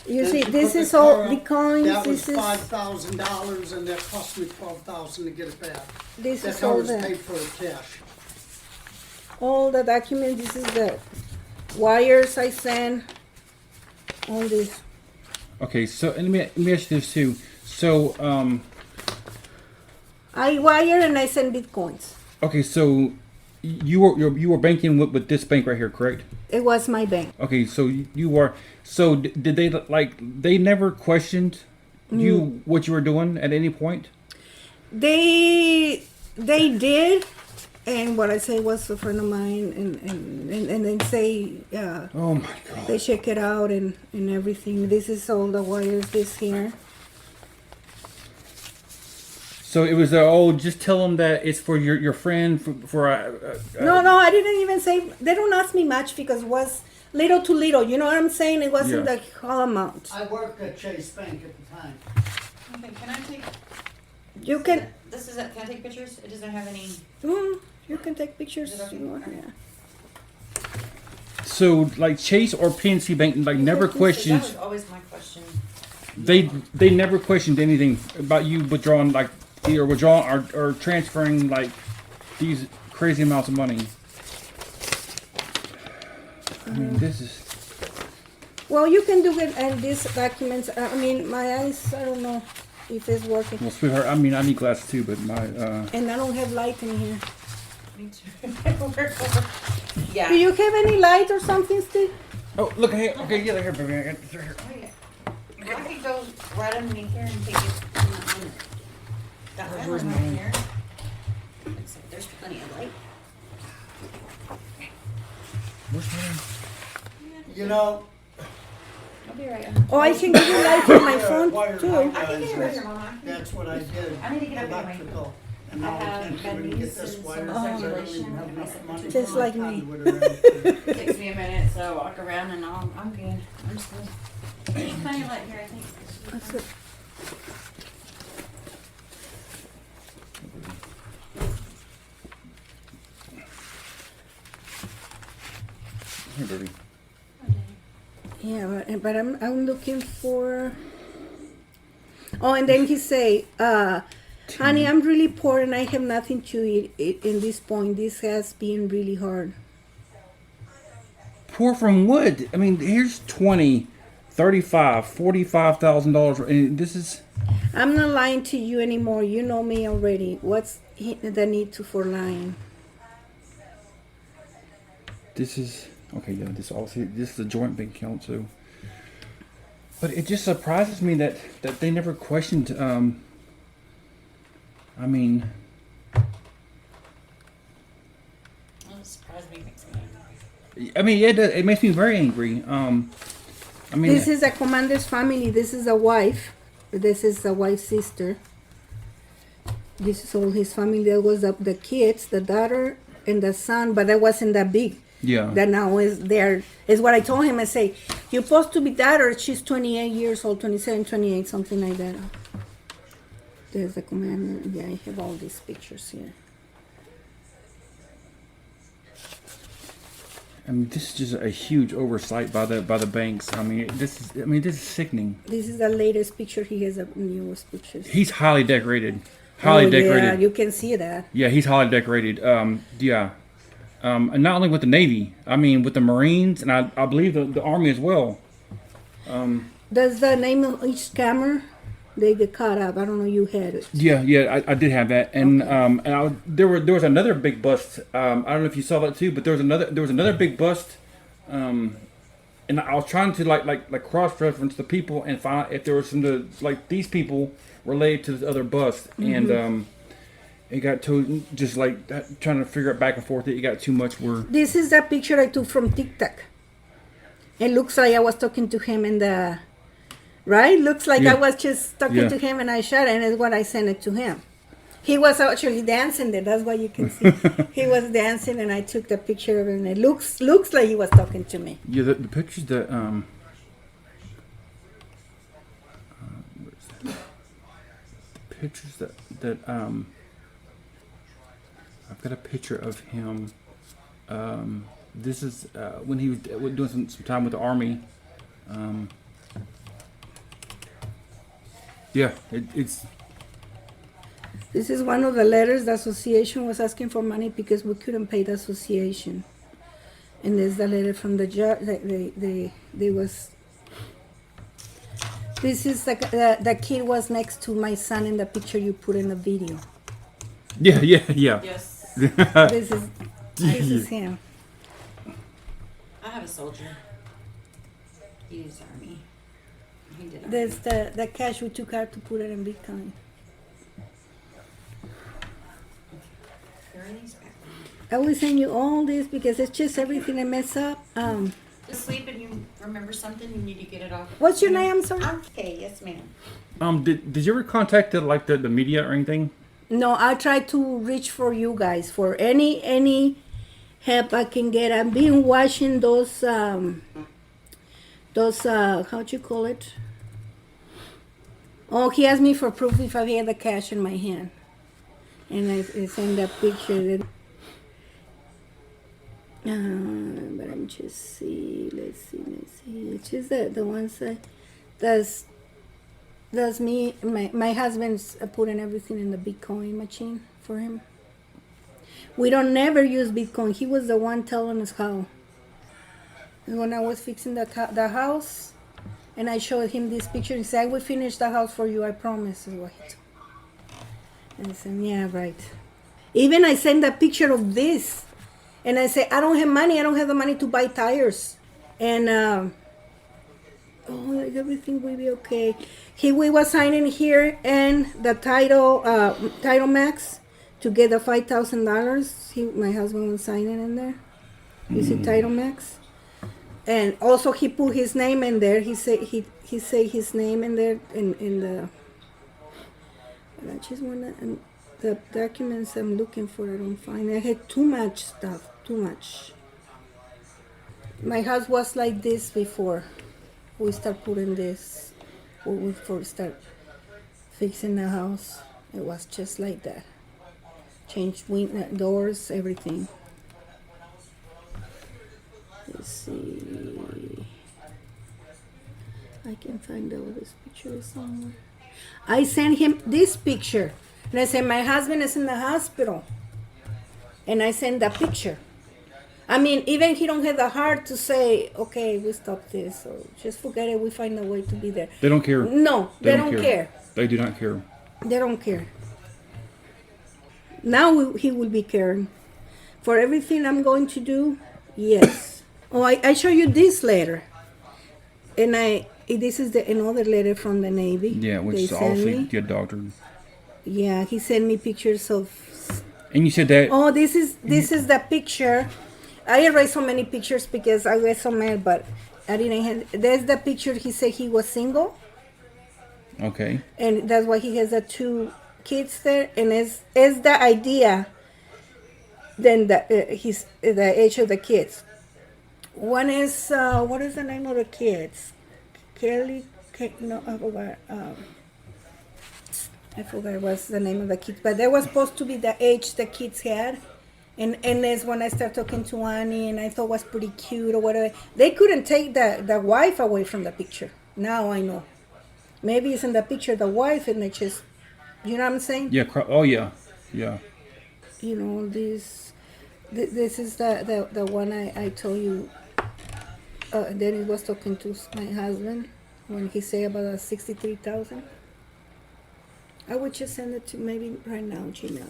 [SPEAKER 3] You
[SPEAKER 4] Then
[SPEAKER 3] see,
[SPEAKER 4] she
[SPEAKER 3] this
[SPEAKER 4] put
[SPEAKER 3] is
[SPEAKER 4] the
[SPEAKER 3] all
[SPEAKER 4] car up.
[SPEAKER 3] the coins.
[SPEAKER 4] That was
[SPEAKER 3] This is
[SPEAKER 4] $5,000, and that cost me 12,000 to get it back.
[SPEAKER 3] this
[SPEAKER 4] That's
[SPEAKER 3] is
[SPEAKER 4] how
[SPEAKER 3] all
[SPEAKER 4] it was
[SPEAKER 3] the
[SPEAKER 4] paid for the cash.
[SPEAKER 3] all the documents. This is the wires I sent. All this.
[SPEAKER 2] Okay, so and let me ask you this too. So
[SPEAKER 3] I wire and I send bitcoins.
[SPEAKER 2] okay, so you were banking with this bank right here, correct?
[SPEAKER 3] It was my bank.
[SPEAKER 2] Okay, so you were. So did they they never questioned you what you were doing at any point?
[SPEAKER 3] They did, and what I say was a friend of mine, and then say
[SPEAKER 2] Oh my god.
[SPEAKER 3] they check it out and everything. This is all the wires. This here.
[SPEAKER 2] So it was just tell them that it's for your friend for
[SPEAKER 3] No, I didn't even say. They don't ask me much because it was little to little. You know what I'm saying? It wasn't
[SPEAKER 2] Yeah.
[SPEAKER 3] the whole amount.
[SPEAKER 4] I worked at Chase Bank at the time.
[SPEAKER 5] Okay, can I take?
[SPEAKER 3] You can.
[SPEAKER 5] This is it. Can I take pictures? It doesn't have any.
[SPEAKER 3] You can take pictures.
[SPEAKER 5] Is it okay?
[SPEAKER 3] if you want,
[SPEAKER 5] Okay.
[SPEAKER 3] yeah.
[SPEAKER 2] So like Chase or PNC Bank never
[SPEAKER 5] That
[SPEAKER 2] questioned.
[SPEAKER 5] was always my question.
[SPEAKER 2] They never questioned anything about you withdrawing either withdrawing or transferring these crazy amounts of money. I mean, this is.
[SPEAKER 3] Well, you can do it and these documents. I mean, my eyes. I don't know if it's working,
[SPEAKER 2] Well, sweetheart, I mean, I need glasses too, but my
[SPEAKER 3] and I don't have light in here.
[SPEAKER 5] Me too. Yeah.
[SPEAKER 3] Do you have any light or something, Steve?
[SPEAKER 2] Oh, look here. Okay, yeah, here, baby. I got this right here.
[SPEAKER 5] Oh, yeah. Well, I could go right underneath here and take it. That one right here. Looks like there's plenty of light.
[SPEAKER 2] Where's
[SPEAKER 4] You know,
[SPEAKER 5] I'll be right.
[SPEAKER 3] Oh, I can give you light from my phone
[SPEAKER 4] Wired
[SPEAKER 3] too.
[SPEAKER 5] I can get it right here, Mama.
[SPEAKER 4] that's what I did.
[SPEAKER 5] I need to get up there.
[SPEAKER 4] Electrical. And
[SPEAKER 5] I
[SPEAKER 4] now I
[SPEAKER 5] have
[SPEAKER 4] can't even get
[SPEAKER 5] Benny's
[SPEAKER 4] this
[SPEAKER 5] and
[SPEAKER 4] wire.
[SPEAKER 5] some
[SPEAKER 4] I don't
[SPEAKER 5] circulation.
[SPEAKER 4] even have enough money
[SPEAKER 3] Just
[SPEAKER 4] for
[SPEAKER 3] like
[SPEAKER 4] my
[SPEAKER 3] me.
[SPEAKER 4] conduit or anything.
[SPEAKER 5] It takes me a minute, so I walk around and I'm good. I'm just good. There's plenty of light here, I think.
[SPEAKER 3] That's it.
[SPEAKER 2] Here, baby.
[SPEAKER 3] Yeah, but I'm looking for. Oh, and then he say, "Honey, I'm really poor and I have nothing to eat. In this point, this has been really hard."
[SPEAKER 2] Poor from what? I mean, here's $20,000, $35,000, $45,000, and this is.
[SPEAKER 3] I'm not lying to you anymore. You know me already. What's the need for lying?
[SPEAKER 2] This is okay. Yeah, this is a joint bank account too. But it just surprises me that they never questioned. I mean,
[SPEAKER 5] Well, it surprised me, makes me angry.
[SPEAKER 2] I mean, it makes me very angry. I mean,
[SPEAKER 3] This is a commander's family. This is a wife. This is a wife's sister. This is all his family. There was the kids, the daughter, and the son, but that wasn't that big.
[SPEAKER 2] yeah.
[SPEAKER 3] That now is there. Is what I told him. I say, you're supposed to be daughter. She's 28 years old, 27, 28, something like that. There's the commander. Yeah, I have all these pictures here.
[SPEAKER 2] I mean, this is just a huge oversight by the banks. I mean, this is sickening.
[SPEAKER 3] This is the latest picture. He has the newest pictures.
[SPEAKER 2] He's highly decorated. Highly decorated.
[SPEAKER 3] Yeah, you can see that.
[SPEAKER 2] Yeah, he's highly decorated. Yeah. And not only with the Navy, I mean, with the Marines, and I believe the Army as well.
[SPEAKER 3] Does the name of each scammer? They get caught up. I don't know. You had it.
[SPEAKER 2] Yeah, I did have that, and there was another big bust. I don't know if you saw that too, but there was another big bust, and I was trying to like cross reference the people and find out if there was some like these people related to this other bust, and it got too just like trying to figure it back and forth. It got too much.
[SPEAKER 3] This is the picture I took from TikTok. It looks like I was talking to him in the. Right? Looks like
[SPEAKER 2] Yeah.
[SPEAKER 3] I was just talking to him and I shot it, and it's what I sent it to him. He was actually dancing there. That's what you can see. He was dancing, and I took the picture of him. And it looks like he was talking to me.
[SPEAKER 2] Yeah, the pictures that pictures that I've got a picture of him. This is when he was doing some time with the Army. Yeah, it's.
[SPEAKER 3] This is one of the letters. The association was asking for money because we couldn't pay the association. And there's the letter from the judge. They was. This is the kid was next to my son in the picture you put in the video.
[SPEAKER 2] Yeah.
[SPEAKER 5] Yes.
[SPEAKER 3] This is him.
[SPEAKER 5] I have a soldier. He is Army. He did Army.
[SPEAKER 3] There's the cash we took out to put it in Bitcoin.
[SPEAKER 5] Here are these back.
[SPEAKER 3] I will send you all this because it's just everything I mess up.
[SPEAKER 5] Just sleep and you remember something, you need to get it off.
[SPEAKER 3] What's your name? I'm sorry.
[SPEAKER 5] Okay, yes ma'am.
[SPEAKER 2] Did you ever contact the media or anything?
[SPEAKER 3] No, I try to reach for you guys for any help I can get. I've been watching those how'd you call it? Oh, he asked me for proof if I had the cash in my hand, and I sent that picture. That, but I'm just see. Let's see. It's just the ones that that's me. My husband's putting everything in the Bitcoin machine for him. We don't never use Bitcoin. He was the one telling us how. And when I was fixing the house, and I showed him this picture, he said, "I will finish the house for you. I promise." Is what he told me. And I said, "Yeah, right." Even I sent a picture of this, and I said, "I don't have money. I don't have the money to buy tires." And like everything will be okay. We was signing here and the title max to get the $5,000. My husband was signing in there. You see title max, and also he put his name in there. He say his name in there in the. But I just wanna the documents I'm looking for. I don't find. I had too much stuff. Too much. My house was like this before we start putting this, when we first start fixing the house. It was just like that. Changed doors, everything. Let's see. I can find out this picture somewhere. I sent him this picture, and I said my husband is in the hospital, and I sent the picture. I mean, even he don't have the heart to say, "Okay, we stop this," or just forget it. We find a way to be there.
[SPEAKER 2] They don't care.
[SPEAKER 3] No, they don't care.
[SPEAKER 2] They do not care.
[SPEAKER 3] They don't care. Now he will be caring for everything I'm going to do. Yes. Oh, I show you this letter, and this is another letter from the Navy.
[SPEAKER 2] Yeah, which
[SPEAKER 3] they
[SPEAKER 2] is
[SPEAKER 3] sent
[SPEAKER 2] obviously
[SPEAKER 3] me.
[SPEAKER 2] good doctored.
[SPEAKER 3] Yeah, he sent me pictures of.
[SPEAKER 2] And you said that.
[SPEAKER 3] Oh, this is the picture I erased so many pictures because I was so mad, but I didn't have, there's the picture he said he was single,
[SPEAKER 2] Okay.
[SPEAKER 3] and that's why he has the 2 kids there, and is the idea then the age of the kids. One is what is the name of the kids? No, I forgot what's the name of the kids, but that was supposed to be the age the kids had. And that's when I started talking to Annie, and I thought was pretty cute or whatever. They couldn't take the wife away from the picture. Now I know. Maybe it's in the picture the wife, and it's just, you know what I'm saying?
[SPEAKER 2] Yeah. Oh yeah. Yeah.
[SPEAKER 3] You know, this is the one I told you. Then he was talking to my husband when he said about the 63,000. I would just send it to maybe right now, Gmail.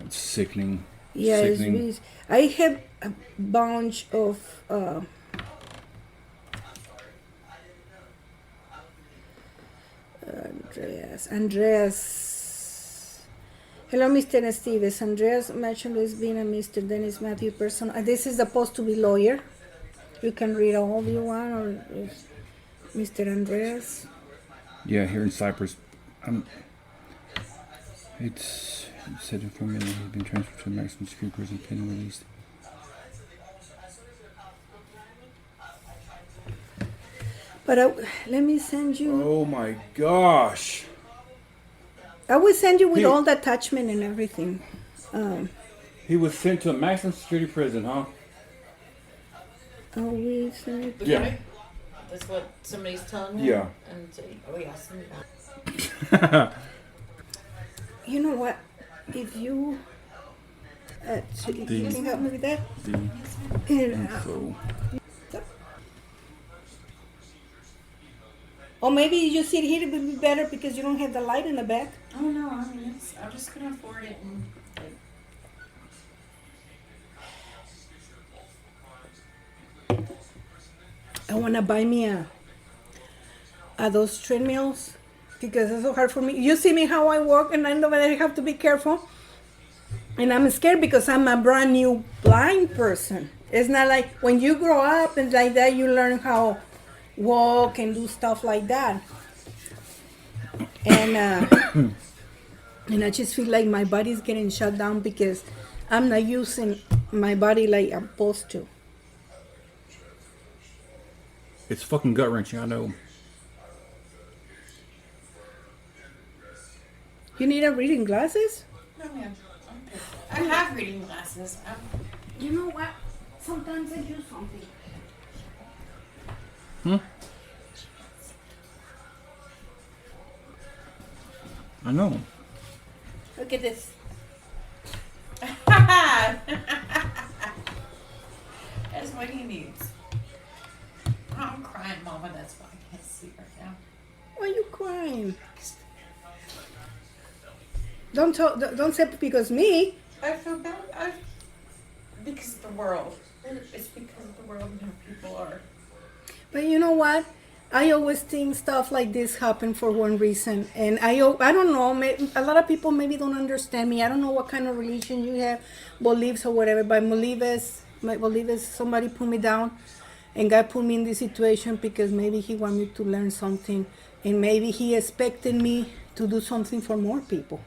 [SPEAKER 2] It's sickening.
[SPEAKER 3] Yeah, it's
[SPEAKER 2] Sickening.
[SPEAKER 3] really, I have a bunch of Andreas. Hello, Mr. Stevens. Andreas Machado is being a Mr. Dennis Matthew person. This is supposed to be lawyer. You can read all you want, or Mr. Andreas.
[SPEAKER 2] Yeah, here in Cyprus. It's said in formula he's been transferred to the maximum security prison pending release.
[SPEAKER 3] But let me send you.
[SPEAKER 2] Oh my gosh.
[SPEAKER 3] I will send you with
[SPEAKER 2] He-
[SPEAKER 3] all the attachment and everything.
[SPEAKER 2] He was sent to a maximum security prison, huh?
[SPEAKER 3] We send.
[SPEAKER 2] Yeah.
[SPEAKER 5] That's what somebody's telling you?
[SPEAKER 2] Yeah.
[SPEAKER 5] And so, oh yeah, somebody.
[SPEAKER 3] You know what? If you. You can help me with that?
[SPEAKER 2] The
[SPEAKER 3] And,
[SPEAKER 2] info.
[SPEAKER 3] or maybe you sit here, it would be better because you don't have the light in the back.
[SPEAKER 5] Oh no, I mean, I'm just gonna afford it and. Like,
[SPEAKER 3] I want to buy me those treadmills because it's so hard for me. You see me how I walk, and I know that I have to be careful. And I'm scared because I'm a brand new blind person. It's not like when you grow up and like that, you learn how walk and do stuff like that. And and I just feel like my body's getting shut down because I'm not using my body like I'm supposed to.
[SPEAKER 2] It's fucking gut wrenching, I know.
[SPEAKER 3] You need a reading glasses?
[SPEAKER 5] no, ma'am. I'm good. I have reading glasses.
[SPEAKER 3] You know what? Sometimes I do something.
[SPEAKER 2] I know.
[SPEAKER 3] Look at this.
[SPEAKER 5] That's what he needs. I'm crying, Mama. That's why I can't sleep right now.
[SPEAKER 3] Why are you crying? Don't say because me.
[SPEAKER 5] I feel bad. Because of the world. It's because of the world and how people are.
[SPEAKER 3] But you know what? I always think stuff like this happen for one reason, and I don't know. A lot of people maybe don't understand me. I don't know what kind of religion you have, beliefs or whatever. But my beliefs, somebody put me down, and God put me in this situation because maybe He want me to learn something, and maybe He expected me to do something for more people.